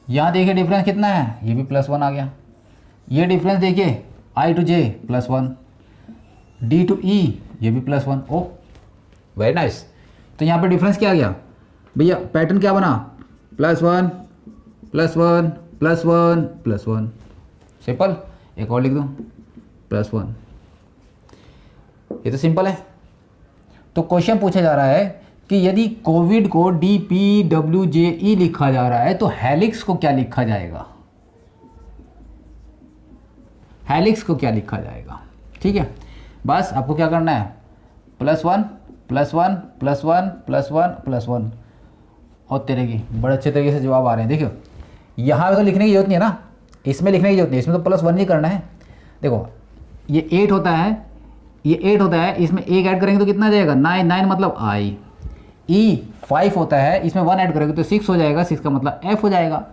यहाँ देखिए डिफरेंस कितना है, ये भी +1 आ गया। ये डिफरेंस देखिए I to J +1, D to E ये भी +1। Oh very nice. तो यहाँ पे डिफरेंस क्या आ गया भैया, पैटर्न क्या बना, +1 +1 +1 +1। सिंपल, एक और लिख दो +1। ये तो सिंपल है। तो क्वेश्चन पूछा जा रहा है कि यदि कोविड को DPWJE लिखा जा रहा है तो हेलिक्स को क्या लिखा जाएगा, हेलिक्स को क्या लिखा जाएगा। ठीक है, बस आपको क्या करना है, +1 +1 +1 +1 +1 और तेरे की बड़े अच्छे तरीके से जवाब आ रहे हैं। देखो यहाँ पे तो लिखने की जरूरत नहीं है ना, इसमें लिखने की जरूरत नहीं, इसमें तो +1 ही करना है। देखो ये 8 होता है, ये 8 होता है, इसमें 1 ऐड करेंगे तो कितना जाएगा, 9, 9 मतलब I। E 5 होता है, इसमें 1 ऐड करेंगे तो 6 हो जाएगा, 6 का मतलब F हो जाएगा।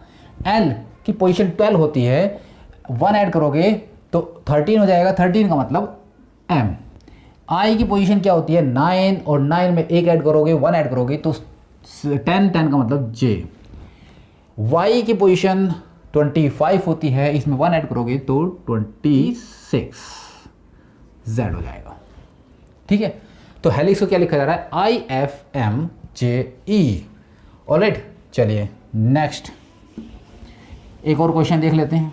L की पोजीशन 12 होती है, 1 ऐड करोगे तो 13 हो जाएगा, 13 का मतलब M। I की पोजीशन क्या होती है, 9, और 9 में 1 ऐड करोगे, 1 ऐड करोगे तो 10, 10 का मतलब J। Y की पोजीशन 25 होती है, इसमें 1 ऐड करोगे तो 26 Z हो जाएगा। ठीक है, तो हेलिक्स को क्या लिखा जा रहा है, IFMJE। ऑलराइट, चलिए नेक्स्ट एक और क्वेश्चन देख लेते हैं।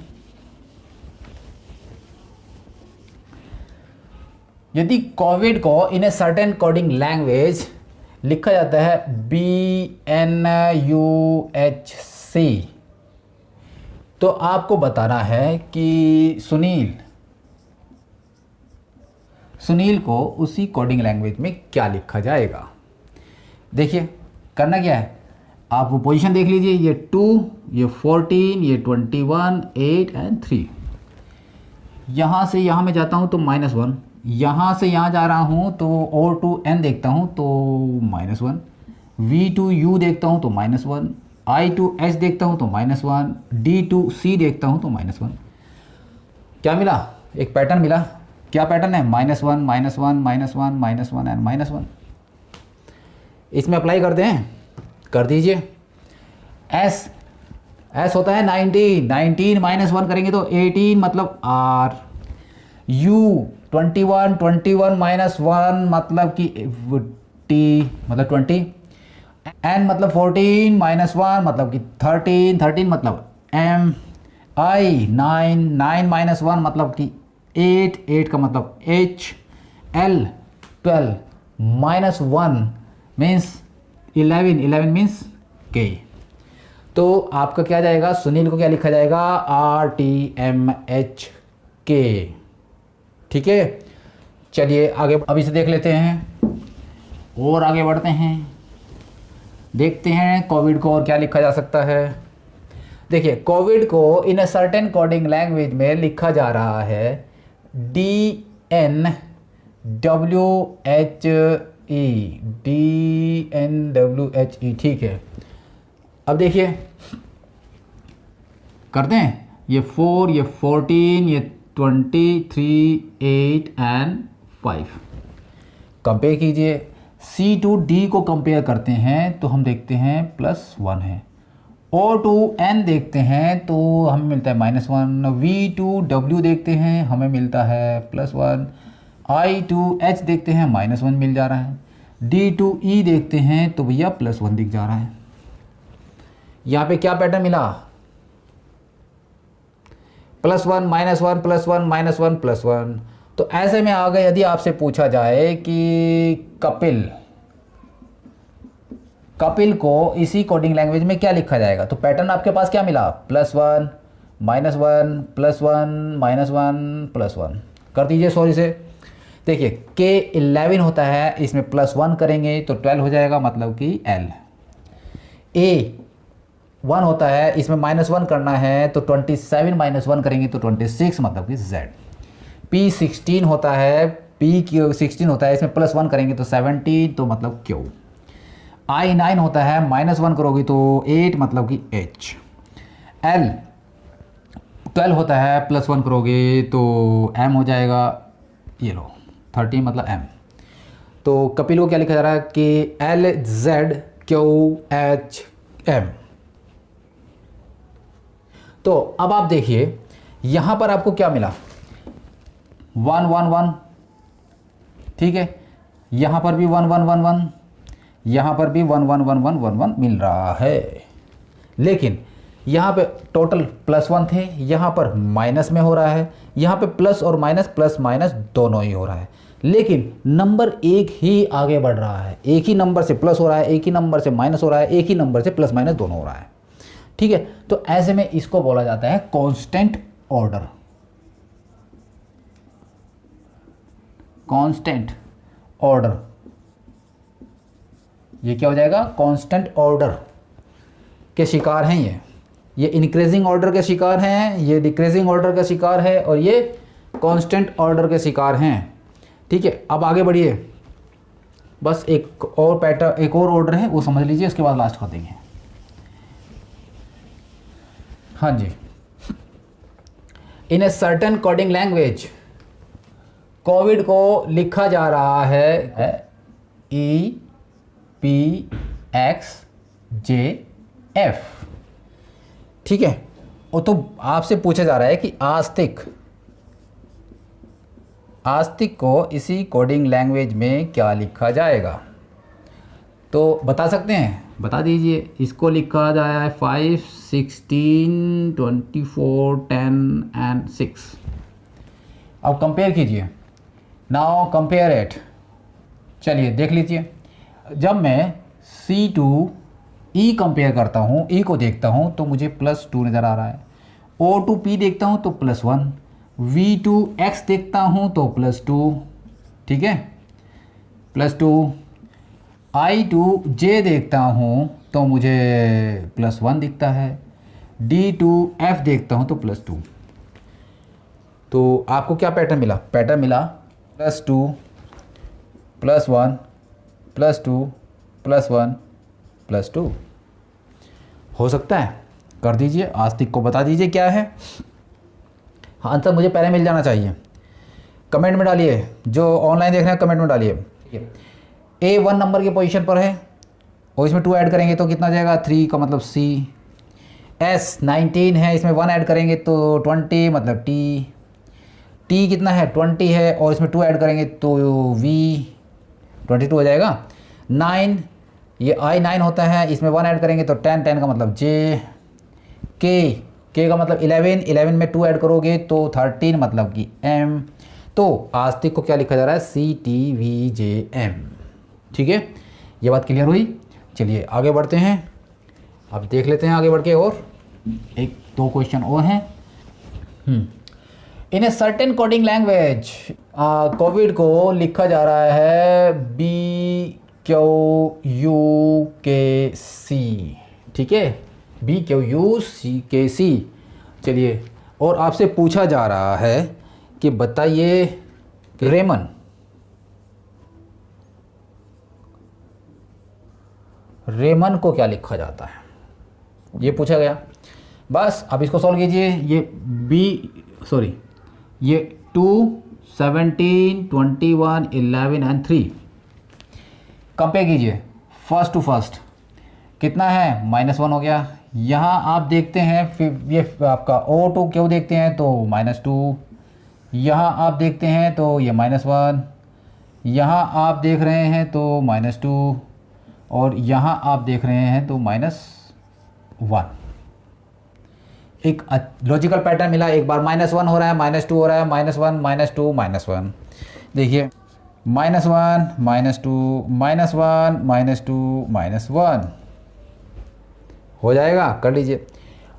यदि कोविड को in a certain coding language लिखा जाता है BNUHC, तो आपको बताना है कि सुनील को उसी कोडिंग लैंग्वेज में क्या लिखा जाएगा। देखिए करना क्या है, आप वो पोजीशन देख लीजिए, ये 2, ये 14, ये 21, 8 एंड 3। यहाँ से यहाँ मैं जाता हूँ तो -1, यहाँ से यहाँ जा रहा हूँ तो O2N देखता हूँ तो -1, V2U देखता हूँ तो -1, I2H देखता हूँ तो -1, D2C देखता हूँ तो -1। क्या मिला, एक पैटर्न मिला। क्या पैटर्न है, -1 -1 -1 -1 एंड -1। इसमें अप्लाई कर दें, कर दीजिए। S होता है 19 -1 करेंगे तो 18 मतलब R। U 21 -1 मतलब कि T मतलब 20। N मतलब 14 -1 मतलब कि 13 मतलब M। I 9 -1 मतलब कि 8 का मतलब H। L 12 -1 means 11 means K। तो आपका क्या जाएगा, सुनील को क्या लिखा जाएगा, RTMHK। ठीक है, चलिए आगे अभी से देख लेते हैं और आगे बढ़ते हैं, देखते हैं कोविड को और क्या लिखा जा सकता है। देखिए कोविड को इन अ सर्टेन कोडिंग लैंग्वेज में लिखा जा रहा है DNWHE। ठीक है, अब देखिए करते हैं, ये 4, ये 14, ये 23, 8 एंड 5 कंपेयर कीजिए। C to D को कंपेयर करते हैं तो हम देखते हैं +1 है। O to N देखते हैं तो हमें मिलता है -1। V to W देखते हैं हमें मिलता है +1। I to H देखते हैं -1 मिल जा रहा है। D to E देखते हैं तो भैया +1 दिख जा रहा है। यहाँ पे क्या पैटर्न मिला, +1 -1 +1 -1 +1। तो ऐसे में आ गए, यदि आपसे पूछा जाए कि कपिल को इसी कोडिंग लैंग्वेज में क्या लिखा जाएगा, तो पैटर्न आपके पास क्या मिला, +1 -1 +1 -1 +1। कर दीजिए सॉरी से। देखिए K11 होता है, इसमें +1 करेंगे तो 12 हो जाएगा मतलब कि L। A1 होता है, इसमें -1 करना है तो 27 -1 करेंगे तो 26 मतलब कि Z। P16 होता है, P16 होता है, इसमें +1 करेंगे तो 17 तो मतलब Q। I9 होता है, -1 करोगे तो 8 मतलब कि H। L12 होता है, +1 करोगे तो M हो जाएगा, ये लो 30 मतलब M। तो कपिल को क्या लिखा जा रहा है कि LZQHM। तो अब आप देखिए यहां पर आपको क्या मिला, 1 1 1। ठीक है, यहां पर भी 1 1 1 1, यहां पर भी 1 1 1 1 1 1 मिल रहा है। लेकिन यहाँ पे टोटल +1 थे, यहाँ पर माइनस में हो रहा है, यहाँ पे प्लस और माइनस दोनों ही हो रहा है। लेकिन नंबर एक ही आगे बढ़ रहा है, एक ही नंबर से प्लस हो रहा है, एक ही नंबर से माइनस हो रहा है, एक ही नंबर से प्लस माइनस दोनों हो रहा है। ठीक है, तो ऐसे में इसको बोला जाता है कांस्टेंट ऑर्डर। कांस्टेंट ऑर्डर, ये क्या हो जाएगा, कांस्टेंट ऑर्डर के शिकार हैं ये इंक्रीजिंग ऑर्डर के शिकार हैं, ये डिक्रीजिंग ऑर्डर का शिकार है, और ये कांस्टेंट ऑर्डर के शिकार हैं। ठीक है, अब आगे बढ़िए, बस एक और पैटर्न, एक और ऑर्डर है वो समझ लीजिए, उसके बाद लास्ट कर देंगे। हाँ जी, in a certain coding language, Covid को लिखा जा रहा है EPXJF। ठीक है, वो तो आपसे पूछा जा रहा है कि आस्तिक को इसी कोडिंग लैंग्वेज में क्या लिखा जाएगा, तो बता सकते हैं, बता दीजिए। इसको लिखा जाए है 5, 16, 24, 10 एंड 6। अब कंपेयर कीजिए, नाउ कंपेयर इट। चलिए देख लीजिए, जब मैं C2E कंपेयर करता हूँ, E को देखता हूँ तो मुझे +2 नज़र आ रहा है, O2P देखता हूँ तो +1, V2X देखता हूँ तो +2, ठीक है, +2, I2J देखता हूँ तो मुझे +1 दिखता है, D2F देखता हूँ तो +2। तो आपको क्या पैटर्न मिला? पैटर्न मिला +2, +1, +2, +1, +2। हो सकता है? कर दीजिए, आस्तिक को बता दीजिए क्या है। हाँ, आंसर मुझे पहले मिल जाना चाहिए। कमेंट में डालिए, जो ऑनलाइन देख रहे हैं कमेंट में डालिए। A 1 नंबर की पोजीशन पर है और इसमें 2 ऐड करेंगे तो कितना आ जाएगा? 3 का मतलब C। S 19 है, इसमें 1 ऐड करेंगे तो 20 मतलब T। T कितना है? 20 है और इसमें 2 ऐड करेंगे तो V 22 हो जाएगा। 9, ये I 9 होता है, इसमें 1 ऐड करेंगे तो 10, 10 का मतलब J। K का मतलब 11, 11 में 2 ऐड करोगे तो 13 मतलब कि M। तो आस्तिक को क्या लिखा जा रहा है? CTVJM। ठीक है, ये बात क्लियर हुई। चलिए आगे बढ़ते हैं, अब देख लेते हैं आगे बढ़ के, और 1-2 क्वेश्चन और हैं। In a certain coding language, Covid को लिखा जा रहा है BQUKC। ठीक है, BQUKC। चलिए, और आपसे पूछा जा रहा है कि बताइए रेमन को क्या लिखा जाता है, ये पूछा गया। बस अब इसको सॉल्व कीजिए। ये 2, 17, 21, 11 एंड 3 कंपेयर कीजिए फर्स्ट टू फर्स्ट। कितना है? -1 हो गया। यहाँ आप देखते हैं फिर ये आपका O2 क्यों देखते हैं तो -2, यहाँ आप देखते हैं तो ये -1, यहाँ आप देख रहे हैं तो -2, और यहाँ आप देख रहे हैं तो -1। एक लॉजिकल पैटर्न मिला, एक बार -1 हो रहा है, -2 हो रहा है, -1, -2, -1। देखिए -1, -2, -1, -2, -1 हो जाएगा, कर लीजिए।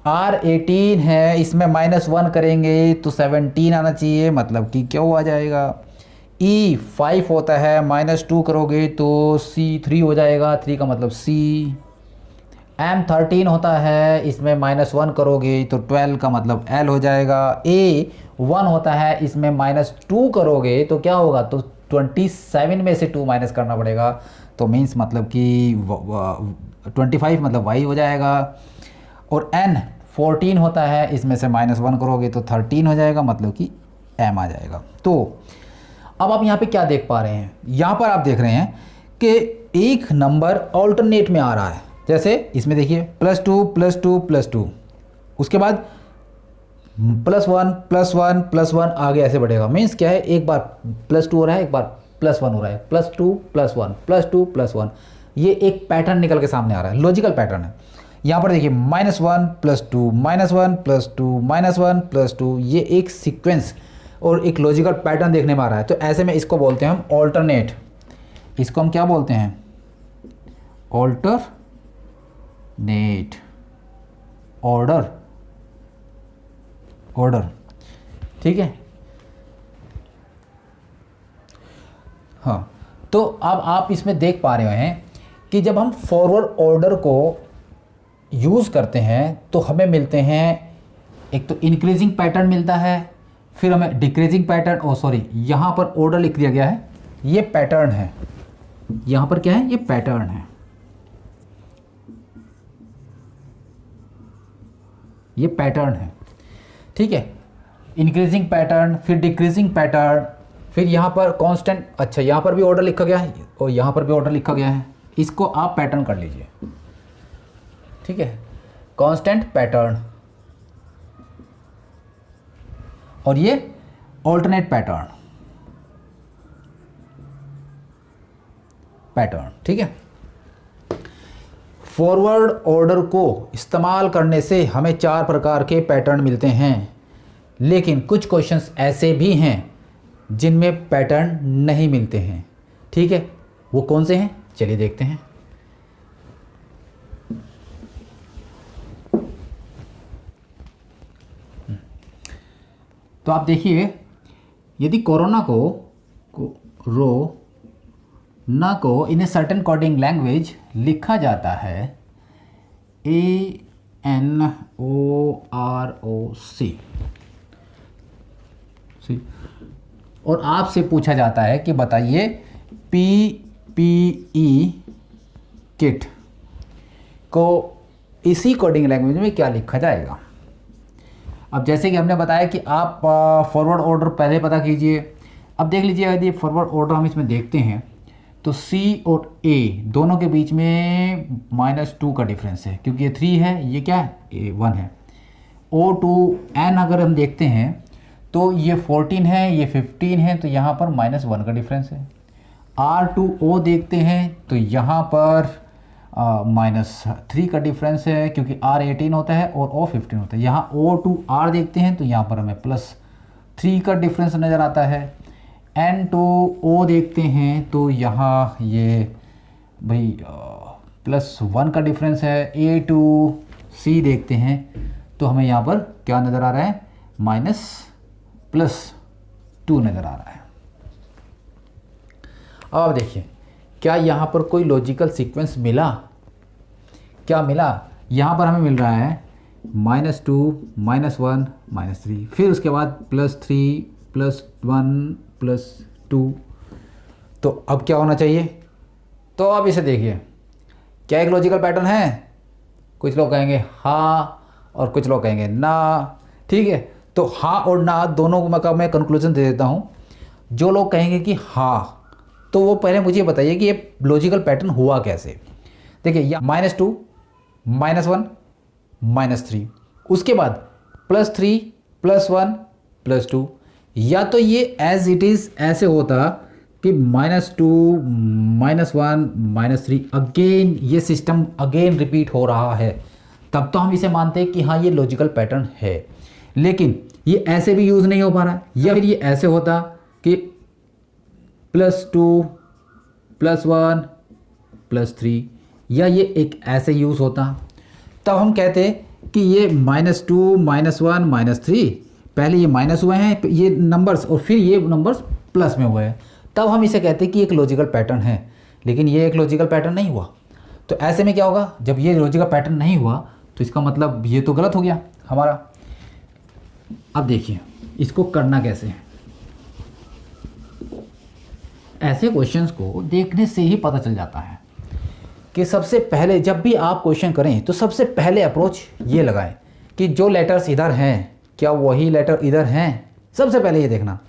R18 है, इसमें -1 करेंगे तो 17 आना चाहिए, मतलब कि क्या आ जाएगा? E5 होता है, -2 करोगे तो C3 हो जाएगा, 3 का मतलब C। M13 होता है, इसमें -1 करोगे तो 12 का मतलब L हो जाएगा। A1 होता है, इसमें -2 करोगे तो क्या होगा? तो 27 में से 2 माइनस करना पड़ेगा, तो मीन्स मतलब कि 25 मतलब Y हो जाएगा। और N14 होता है, इसमें से -1 करोगे तो 13 हो जाएगा, मतलब कि M आ जाएगा। तो अब आप यहाँ पे क्या देख पा रहे हैं? यहाँ पर आप देख रहे हैं कि एक नंबर ऑल्टरनेट में आ रहा है। जैसे इसमें देखिए +2, +2, +2, उसके बाद +1, +1, +1 आगे ऐसे बढ़ेगा। मीन्स क्या है? एक बार +2 हो रहा है, एक बार +1 हो रहा है, +2, +1, +2, +1। ये एक पैटर्न निकल के सामने आ रहा है, लॉजिकल पैटर्न है। यहाँ पर देखिए -1 +2, -1 +2, -1 +2, ये एक सीक्वेंस और एक लॉजिकल पैटर्न देखने में आ रहा है, तो ऐसे में इसको बोलते हैं हम ऑल्टरनेट। इसको हम क्या बोलते हैं? Alternate order. ठीक है। हाँ, तो अब आप इसमें देख पा रहे हैं कि जब हम फॉरवर्ड ऑर्डर को यूज़ करते हैं तो हमें मिलते हैं, एक तो इंक्रीजिंग पैटर्न मिलता है, फिर हमें डिक्रीजिंग पैटर्न, यहाँ पर ऑर्डर लिख दिया गया है, ये पैटर्न है, यहाँ पर क्या है? ये पैटर्न है, ये पैटर्न है। ठीक है, इंक्रीजिंग पैटर्न, फिर डिक्रीजिंग पैटर्न, फिर यहाँ पर कांस्टेंट। अच्छा, यहाँ पर भी ऑर्डर लिखा गया है और यहाँ पर भी ऑर्डर लिखा गया है, इसको आप पैटर्न कर लीजिए। ठीक है, कांस्टेंट पैटर्न, और ये ऑल्टरनेट पैटर्न। ठीक है, फॉरवर्ड ऑर्डर को इस्तेमाल करने से हमें 4 प्रकार के पैटर्न मिलते हैं, लेकिन कुछ क्वेश्चंस ऐसे भी हैं जिनमें पैटर्न नहीं मिलते हैं। ठीक है, वो कौन से हैं? चलिए देखते हैं। तो आप देखिए, यदि कोरोना को in a certain coding language लिखा जाता है ANOROC, और आपसे पूछा जाता है कि बताइए PPE किट को इसी कोडिंग लैंग्वेज में क्या लिखा जाएगा। अब जैसे कि हमने बताया कि आप फॉरवर्ड ऑर्डर पहले पता कीजिए। अब देख लीजिए, यदि फॉरवर्ड ऑर्डर हम इसमें देखते हैं तो C और A दोनों के बीच में -2 का डिफरेंस है, क्योंकि ये 3 है, ये क्या है? 1 है। O to N अगर हम देखते हैं तो ये 14 है, ये 15 है, तो यहाँ पर -1 का डिफरेंस है। R to O देखते हैं तो यहाँ पर -3 का डिफरेंस है, क्योंकि R 18 होता है और O 15 होता है। यहाँ O to R देखते हैं तो यहाँ पर हमें +3 का डिफरेंस नज़र आता है। N to O देखते हैं तो यहाँ ये भाई +1 का डिफरेंस है। A to C देखते हैं तो हमें यहाँ पर क्या नज़र आ रहा है? -+2 नज़र आ रहा है। अब देखिए, क्या यहाँ पर कोई लॉजिकल सीक्वेंस मिला? क्या मिला? यहाँ पर हमें मिल रहा है -2 -1 -3, फिर उसके बाद +3 +1 +2। तो अब क्या होना चाहिए? तो अब इसे देखिए, क्या एक लॉजिकल पैटर्न है? कुछ लोग कहेंगे हाँ और कुछ लोग कहेंगे ना। ठीक है, तो हाँ और ना दोनों का मैं कंक्लूजन दे देता हूँ। जो लोग कहेंगे कि हाँ, तो वो पहले मुझे बताइए कि ये लॉजिकल पैटर्न हुआ कैसे। देखिए, या -2 -1 -3, उसके बाद +3 +1 +2, या तो ये एज इट इज़ ऐसे होता कि -2 -1 -3, अगेन ये सिस्टम अगेन रिपीट हो रहा है, तब तो हम इसे मानते हैं कि हाँ ये लॉजिकल पैटर्न है। लेकिन ये ऐसे भी यूज़ नहीं हो पा रहा, या फिर ये ऐसे होता कि +2 +1 +3, या ये एक ऐसे यूज़ होता, तब हम कहते कि ये -2 -1 -3, पहले ये माइनस हुए हैं ये नंबर्स और फिर ये नंबर्स प्लस में हुए हैं, तब हम इसे कहते हैं कि एक लॉजिकल पैटर्न है। लेकिन ये एक लॉजिकल पैटर्न नहीं हुआ, तो ऐसे में क्या होगा? जब ये लॉजिकल पैटर्न नहीं हुआ तो इसका मतलब ये तो गलत हो गया हमारा। अब देखिए इसको करना कैसे है। ऐसे क्वेश्चंस को देखने से ही पता चल जाता है कि सबसे पहले जब भी आप क्वेश्चन करें तो सबसे पहले अप्रोच ये लगाएं कि जो लेटर्स इधर हैं क्या वही लेटर इधर हैं। सबसे पहले ये देखना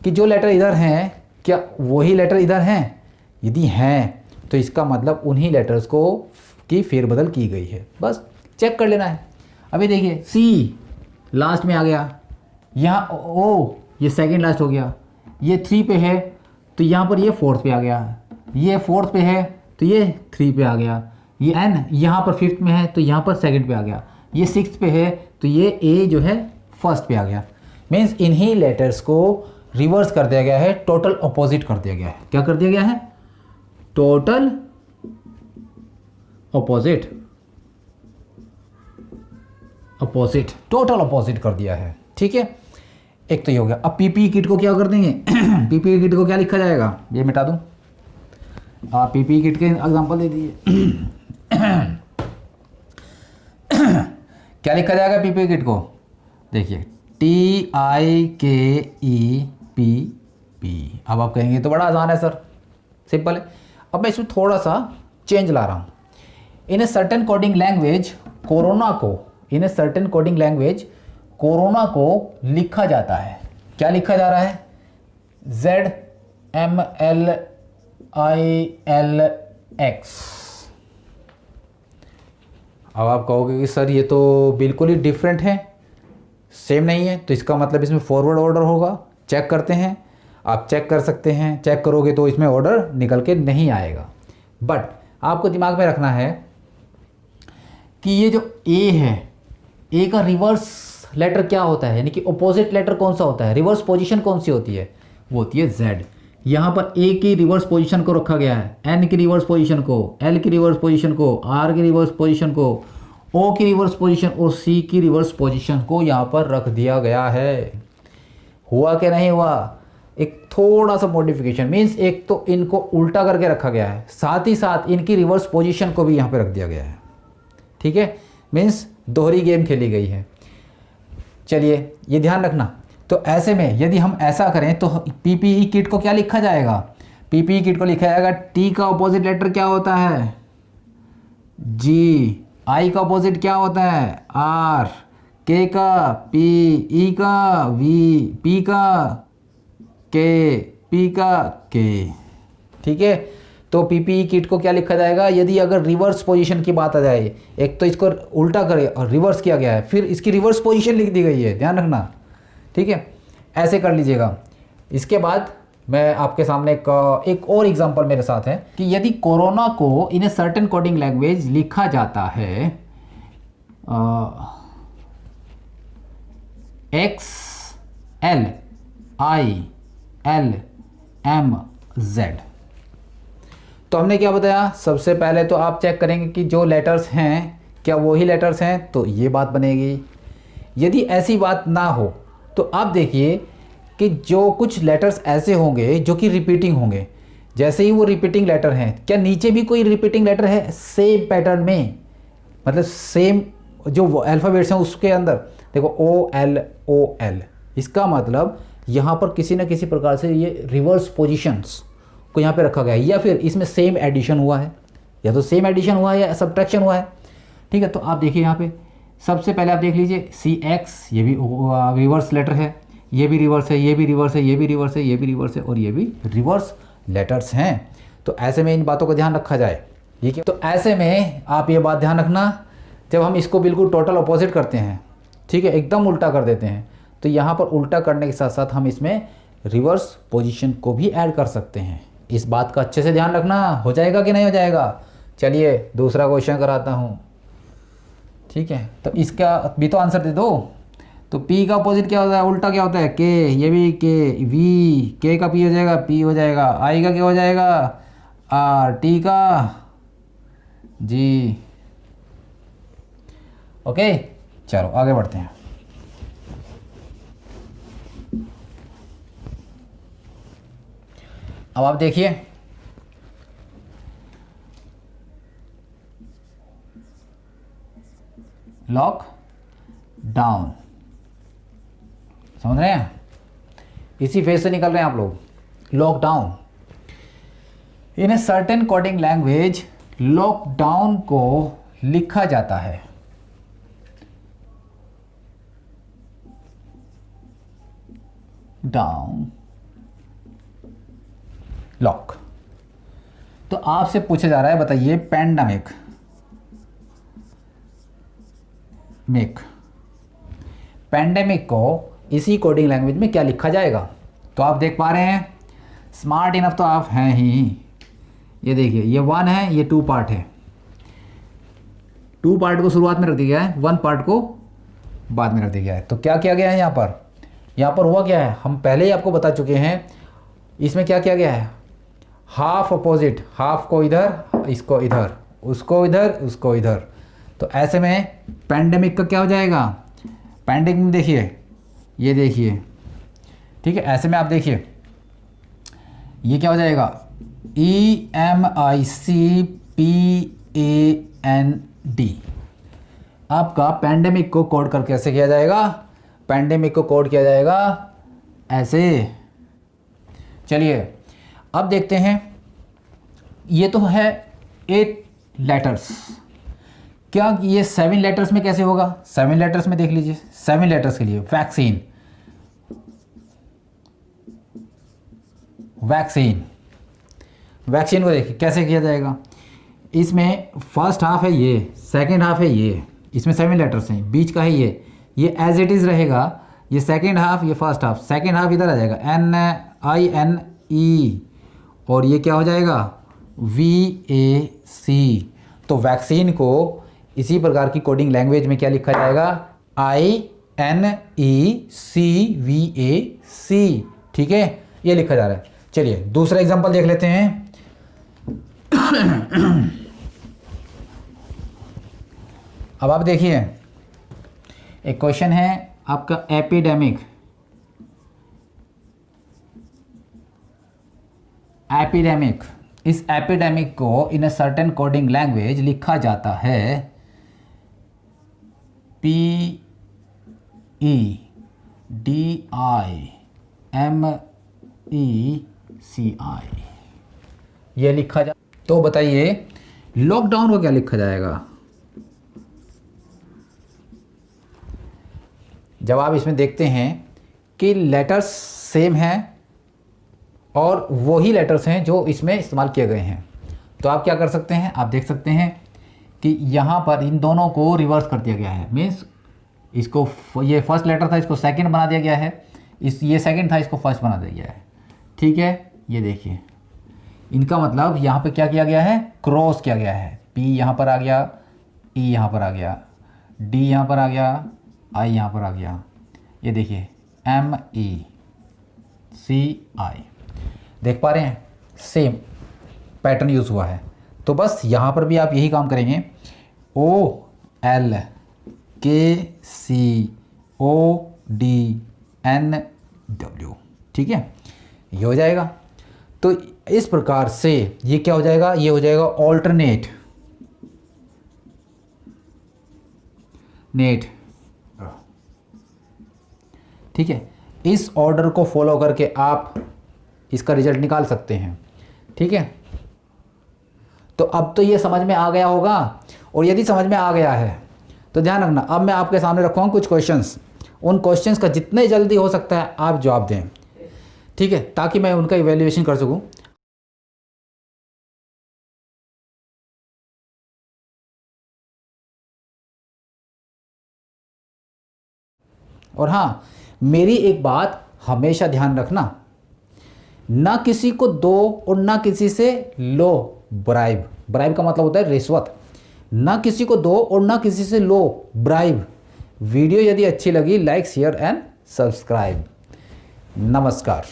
कि जो लेटर इधर हैं क्या वही लेटर इधर हैं। यदि हैं तो इसका मतलब उन्हीं लेटर्स को की फेरबदल की गई है, बस चेक कर लेना है। अभी देखिए सी लास्ट में आ गया, यहाँ ओ ये सेकंड लास्ट हो गया, ये 3 पे है तो यहाँ पर ये 4th पे आ गया, ये 4th पे है तो ये 3 पे आ गया, ये एन यहाँ पर 5th में है तो यहाँ पर 2nd पे आ गया, ये 6th पे है तो ये ए जो है 1st पे आ गया। मीन्स इन्हीं लेटर्स को रिवर्स कर दिया गया है, टोटल अपोजिट कर दिया गया है। क्या कर दिया गया है? Total opposite, opposite, total opposite कर दिया है। ठीक है, एक तो ये हो गया। अब पीपी किट को क्या कर देंगे? पीपी किट को क्या लिखा जाएगा? ये मिटा दूं, आप पीपी किट के एग्जांपल दे दीजिए। क्या लिखा जाएगा पीपी किट को? देखिए TIKEPP। अब आप कहेंगे तो बड़ा आसान है सर, सिंपल है। अब मैं इसमें थोड़ा सा चेंज ला रहा हूँ। In a certain coding language corona को, in a certain coding language corona को लिखा जाता है। क्या लिखा जा रहा है? ZMLILX। अब आप कहोगे कि सर ये तो बिल्कुल ही डिफरेंट है, सेम नहीं है, तो इसका मतलब इसमें फॉरवर्ड ऑर्डर होगा। चेक करते हैं, आप चेक कर सकते हैं, चेक करोगे तो इसमें ऑर्डर निकल के नहीं आएगा। बट आपको दिमाग में रखना है कि ये जो ए है, ए का रिवर्स लेटर क्या होता है, यानी कि अपोजिट लेटर कौन सा होता है, रिवर्स पोजीशन कौन सी होती है? वो होती है जेड। यहाँ पर ए की रिवर्स पोजीशन को रखा गया है, एन की रिवर्स पोजीशन को, एल की रिवर्स पोजीशन को, आर की रिवर्स पोजीशन को, ओ की रिवर्स पोजीशन और सी की रिवर्स पोजीशन को यहाँ पर रख दिया गया है। हुआ कि नहीं हुआ? एक थोड़ा सा मॉडिफिकेशन, मीन्स एक तो इनको उल्टा करके रखा गया है, साथ ही साथ इनकी रिवर्स पोजीशन को भी यहाँ पे रख दिया गया है। ठीक है, मीन्स दोहरी गेम खेली गई है। चलिए ये ध्यान रखना। तो ऐसे में यदि हम ऐसा करें तो पीपीई किट को क्या लिखा जाएगा? पीपीई किट को लिखा जाएगा, टी का अपोजिट लेटर क्या होता है? जी। आई का अपोजिट क्या होता है? आर। के का पी, ई का वी, पी का के, पी का के। ठीक है, तो पीपीई किट को क्या लिखा जाएगा? यदि अगर रिवर्स पोजीशन की बात आ जाए, एक तो इसको उल्टा करे और रिवर्स किया गया है, फिर इसकी रिवर्स पोजीशन लिख दी गई है, ध्यान रखना। ठीक है, ऐसे कर लीजिएगा। इसके बाद मैं आपके सामने एक और एग्जांपल मेरे साथ है कि यदि कोरोना को in a certain coding language लिखा जाता है XLILMZ, तो हमने क्या बताया? सबसे पहले तो आप चेक करेंगे कि जो लेटर्स हैं क्या वही लेटर्स हैं, तो ये बात बनेगी। यदि ऐसी बात ना हो तो आप देखिए कि जो कुछ लेटर्स ऐसे होंगे जो कि रिपीटिंग होंगे, जैसे ही वो रिपीटिंग लेटर हैं, क्या नीचे भी कोई रिपीटिंग लेटर है सेम पैटर्न में, मतलब सेम जो अल्फ़ाबेट्स हैं उसके अंदर? देखो OL, इसका मतलब यहाँ पर किसी न किसी प्रकार से ये रिवर्स पोजीशंस को यहाँ पे रखा गया है, या फिर इसमें सेम एडिशन हुआ है, या तो सेम एडिशन हुआ है या सब्ट्रैक्शन हुआ है। ठीक है, तो आप देखिए यहाँ पे सबसे पहले आप देख लीजिए CX, ये भी रिवर्स लेटर है, ये भी रिवर्स है, ये भी रिवर्स है, ये भी रिवर्स है, ये भी रिवर्स है और ये भी रिवर्स लेटर्स हैं। तो ऐसे में इन बातों का ध्यान रखा जाए। ठीक है, तो ऐसे में आप ये बात ध्यान रखना, जब हम इसको बिल्कुल टोटल अपोजिट करते हैं, ठीक है, एकदम उल्टा कर देते हैं, तो यहाँ पर उल्टा करने के साथ साथ हम इसमें रिवर्स पोजीशन को भी ऐड कर सकते हैं। इस बात का अच्छे से ध्यान रखना। हो जाएगा कि नहीं हो जाएगा? चलिए दूसरा क्वेश्चन कराता हूँ। ठीक है, तो इसका भी तो आंसर दे दो। तो P का अपोजिट क्या होता है? उल्टा क्या होता है? के, ये भी के, V, के का P हो जाएगा, P हो जाएगा, I का क्या हो जाएगा? R, T का जी। ओके, चलो आगे बढ़ते हैं। अब आप देखिए, लॉक डाउन, समझ रहे हैं? इसी फेज से निकल रहे हैं आप लोग। Lockdown, in a certain coding language lockdown को लिखा जाता है डाउन लॉक। तो आपसे पूछा जा रहा है, बताइए पैंडेमिक पैंडेमिक को इसी कोडिंग लैंग्वेज में क्या लिखा जाएगा? तो आप देख पा रहे हैं, स्मार्ट इनफ तो आप हैं ही। ये देखिए, ये 1 है, ये 2 पार्ट है। 2 पार्ट को शुरुआत में रख दिया गया है, 1 पार्ट को बाद में रख दिया गया है। तो क्या किया गया है यहाँ पर? यहाँ पर हुआ क्या है, हम पहले ही आपको बता चुके हैं, इसमें क्या किया गया है, हाफ अपोजिट, हाफ को इधर, इसको इधर, उसको इधर, उसको इधर। तो ऐसे में पैंडेमिक का क्या हो जाएगा, पैंडेमिक में देखिए, ये देखिए, ठीक है, ऐसे में आप देखिए ये क्या हो जाएगा, EMICPAND। आपका पैंडेमिक को कोड कर कैसे किया जाएगा, पैंडेमिक को कोड किया जाएगा ऐसे। चलिए अब देखते हैं, ये तो है 8 लेटर्स, क्या ये 7 लेटर्स में कैसे होगा, 7 लेटर्स में देख लीजिए, 7 लेटर्स के लिए वैक्सीन, वैक्सीन, वैक्सीन को देखिए कैसे किया जाएगा। इसमें फर्स्ट हाफ है ये, सेकंड हाफ है ये, इसमें 7 लेटर्स हैं, बीच का है ये एज इट इज़ रहेगा, ये सेकंड हाफ, ये फर्स्ट हाफ, सेकंड हाफ इधर आ जाएगा NINE, और ये क्या हो जाएगा VAC। तो वैक्सीन को इसी प्रकार की कोडिंग लैंग्वेज में क्या लिखा जाएगा, INECVAC, ठीक है, ये लिखा जा रहा है। चलिए दूसरा एग्जांपल देख लेते हैं। अब आप देखिए, एक क्वेश्चन है आपका एपिडेमिक, एपिडेमिक, इस एपिडेमिक को इन अ सर्टेन कोडिंग लैंग्वेज लिखा जाता है PEDIMECI, ये लिखा जा। तो बताइए लॉकडाउन को क्या लिखा जाएगा। जब आप इसमें देखते हैं कि लेटर्स सेम हैं और वही लेटर्स हैं जो इसमें इस्तेमाल किए गए हैं, तो आप क्या कर सकते हैं, आप देख सकते हैं कि यहाँ पर इन दोनों को रिवर्स कर दिया गया है। मीन्स इसको, ये फर्स्ट लेटर था, इसको सेकंड बना दिया गया है, ये सेकंड था, इसको फर्स्ट बना दिया गया है, ठीक है। ये देखिए, इनका मतलब यहाँ पे क्या किया गया है, क्रॉस किया गया है। P यहाँ पर आ गया, E यहाँ पर आ गया, D यहाँ पर आ गया, I यहाँ पर आ गया। ये देखिए MECI, देख पा रहे हैं, सेम पैटर्न यूज़ हुआ है। तो बस यहाँ पर भी आप यही काम करेंगे, OLKCODNW, ठीक है, ये हो जाएगा। तो इस प्रकार से ये क्या हो जाएगा, ये हो जाएगा ऑल्टरनेट नेट, ठीक है। इस ऑर्डर को फॉलो करके आप इसका रिजल्ट निकाल सकते हैं, ठीक है। तो अब तो ये समझ में आ गया होगा, और यदि समझ में आ गया है तो ध्यान रखना, अब मैं आपके सामने रखूँगा कुछ क्वेश्चंस, उन क्वेश्चंस का जितने जल्दी हो सकता है आप जवाब दें, ठीक है, ताकि मैं उनका इवैल्यूएशन कर सकूं। और हाँ, मेरी एक बात हमेशा ध्यान रखना, ना किसी को दो और ना किसी से लो ब्राइब। ब्राइब का मतलब होता है रिश्वत। ना किसी को दो और ना किसी से लो ब्राइब। वीडियो यदि अच्छी लगी, लाइक शेयर एंड सब्सक्राइब। नमस्कार।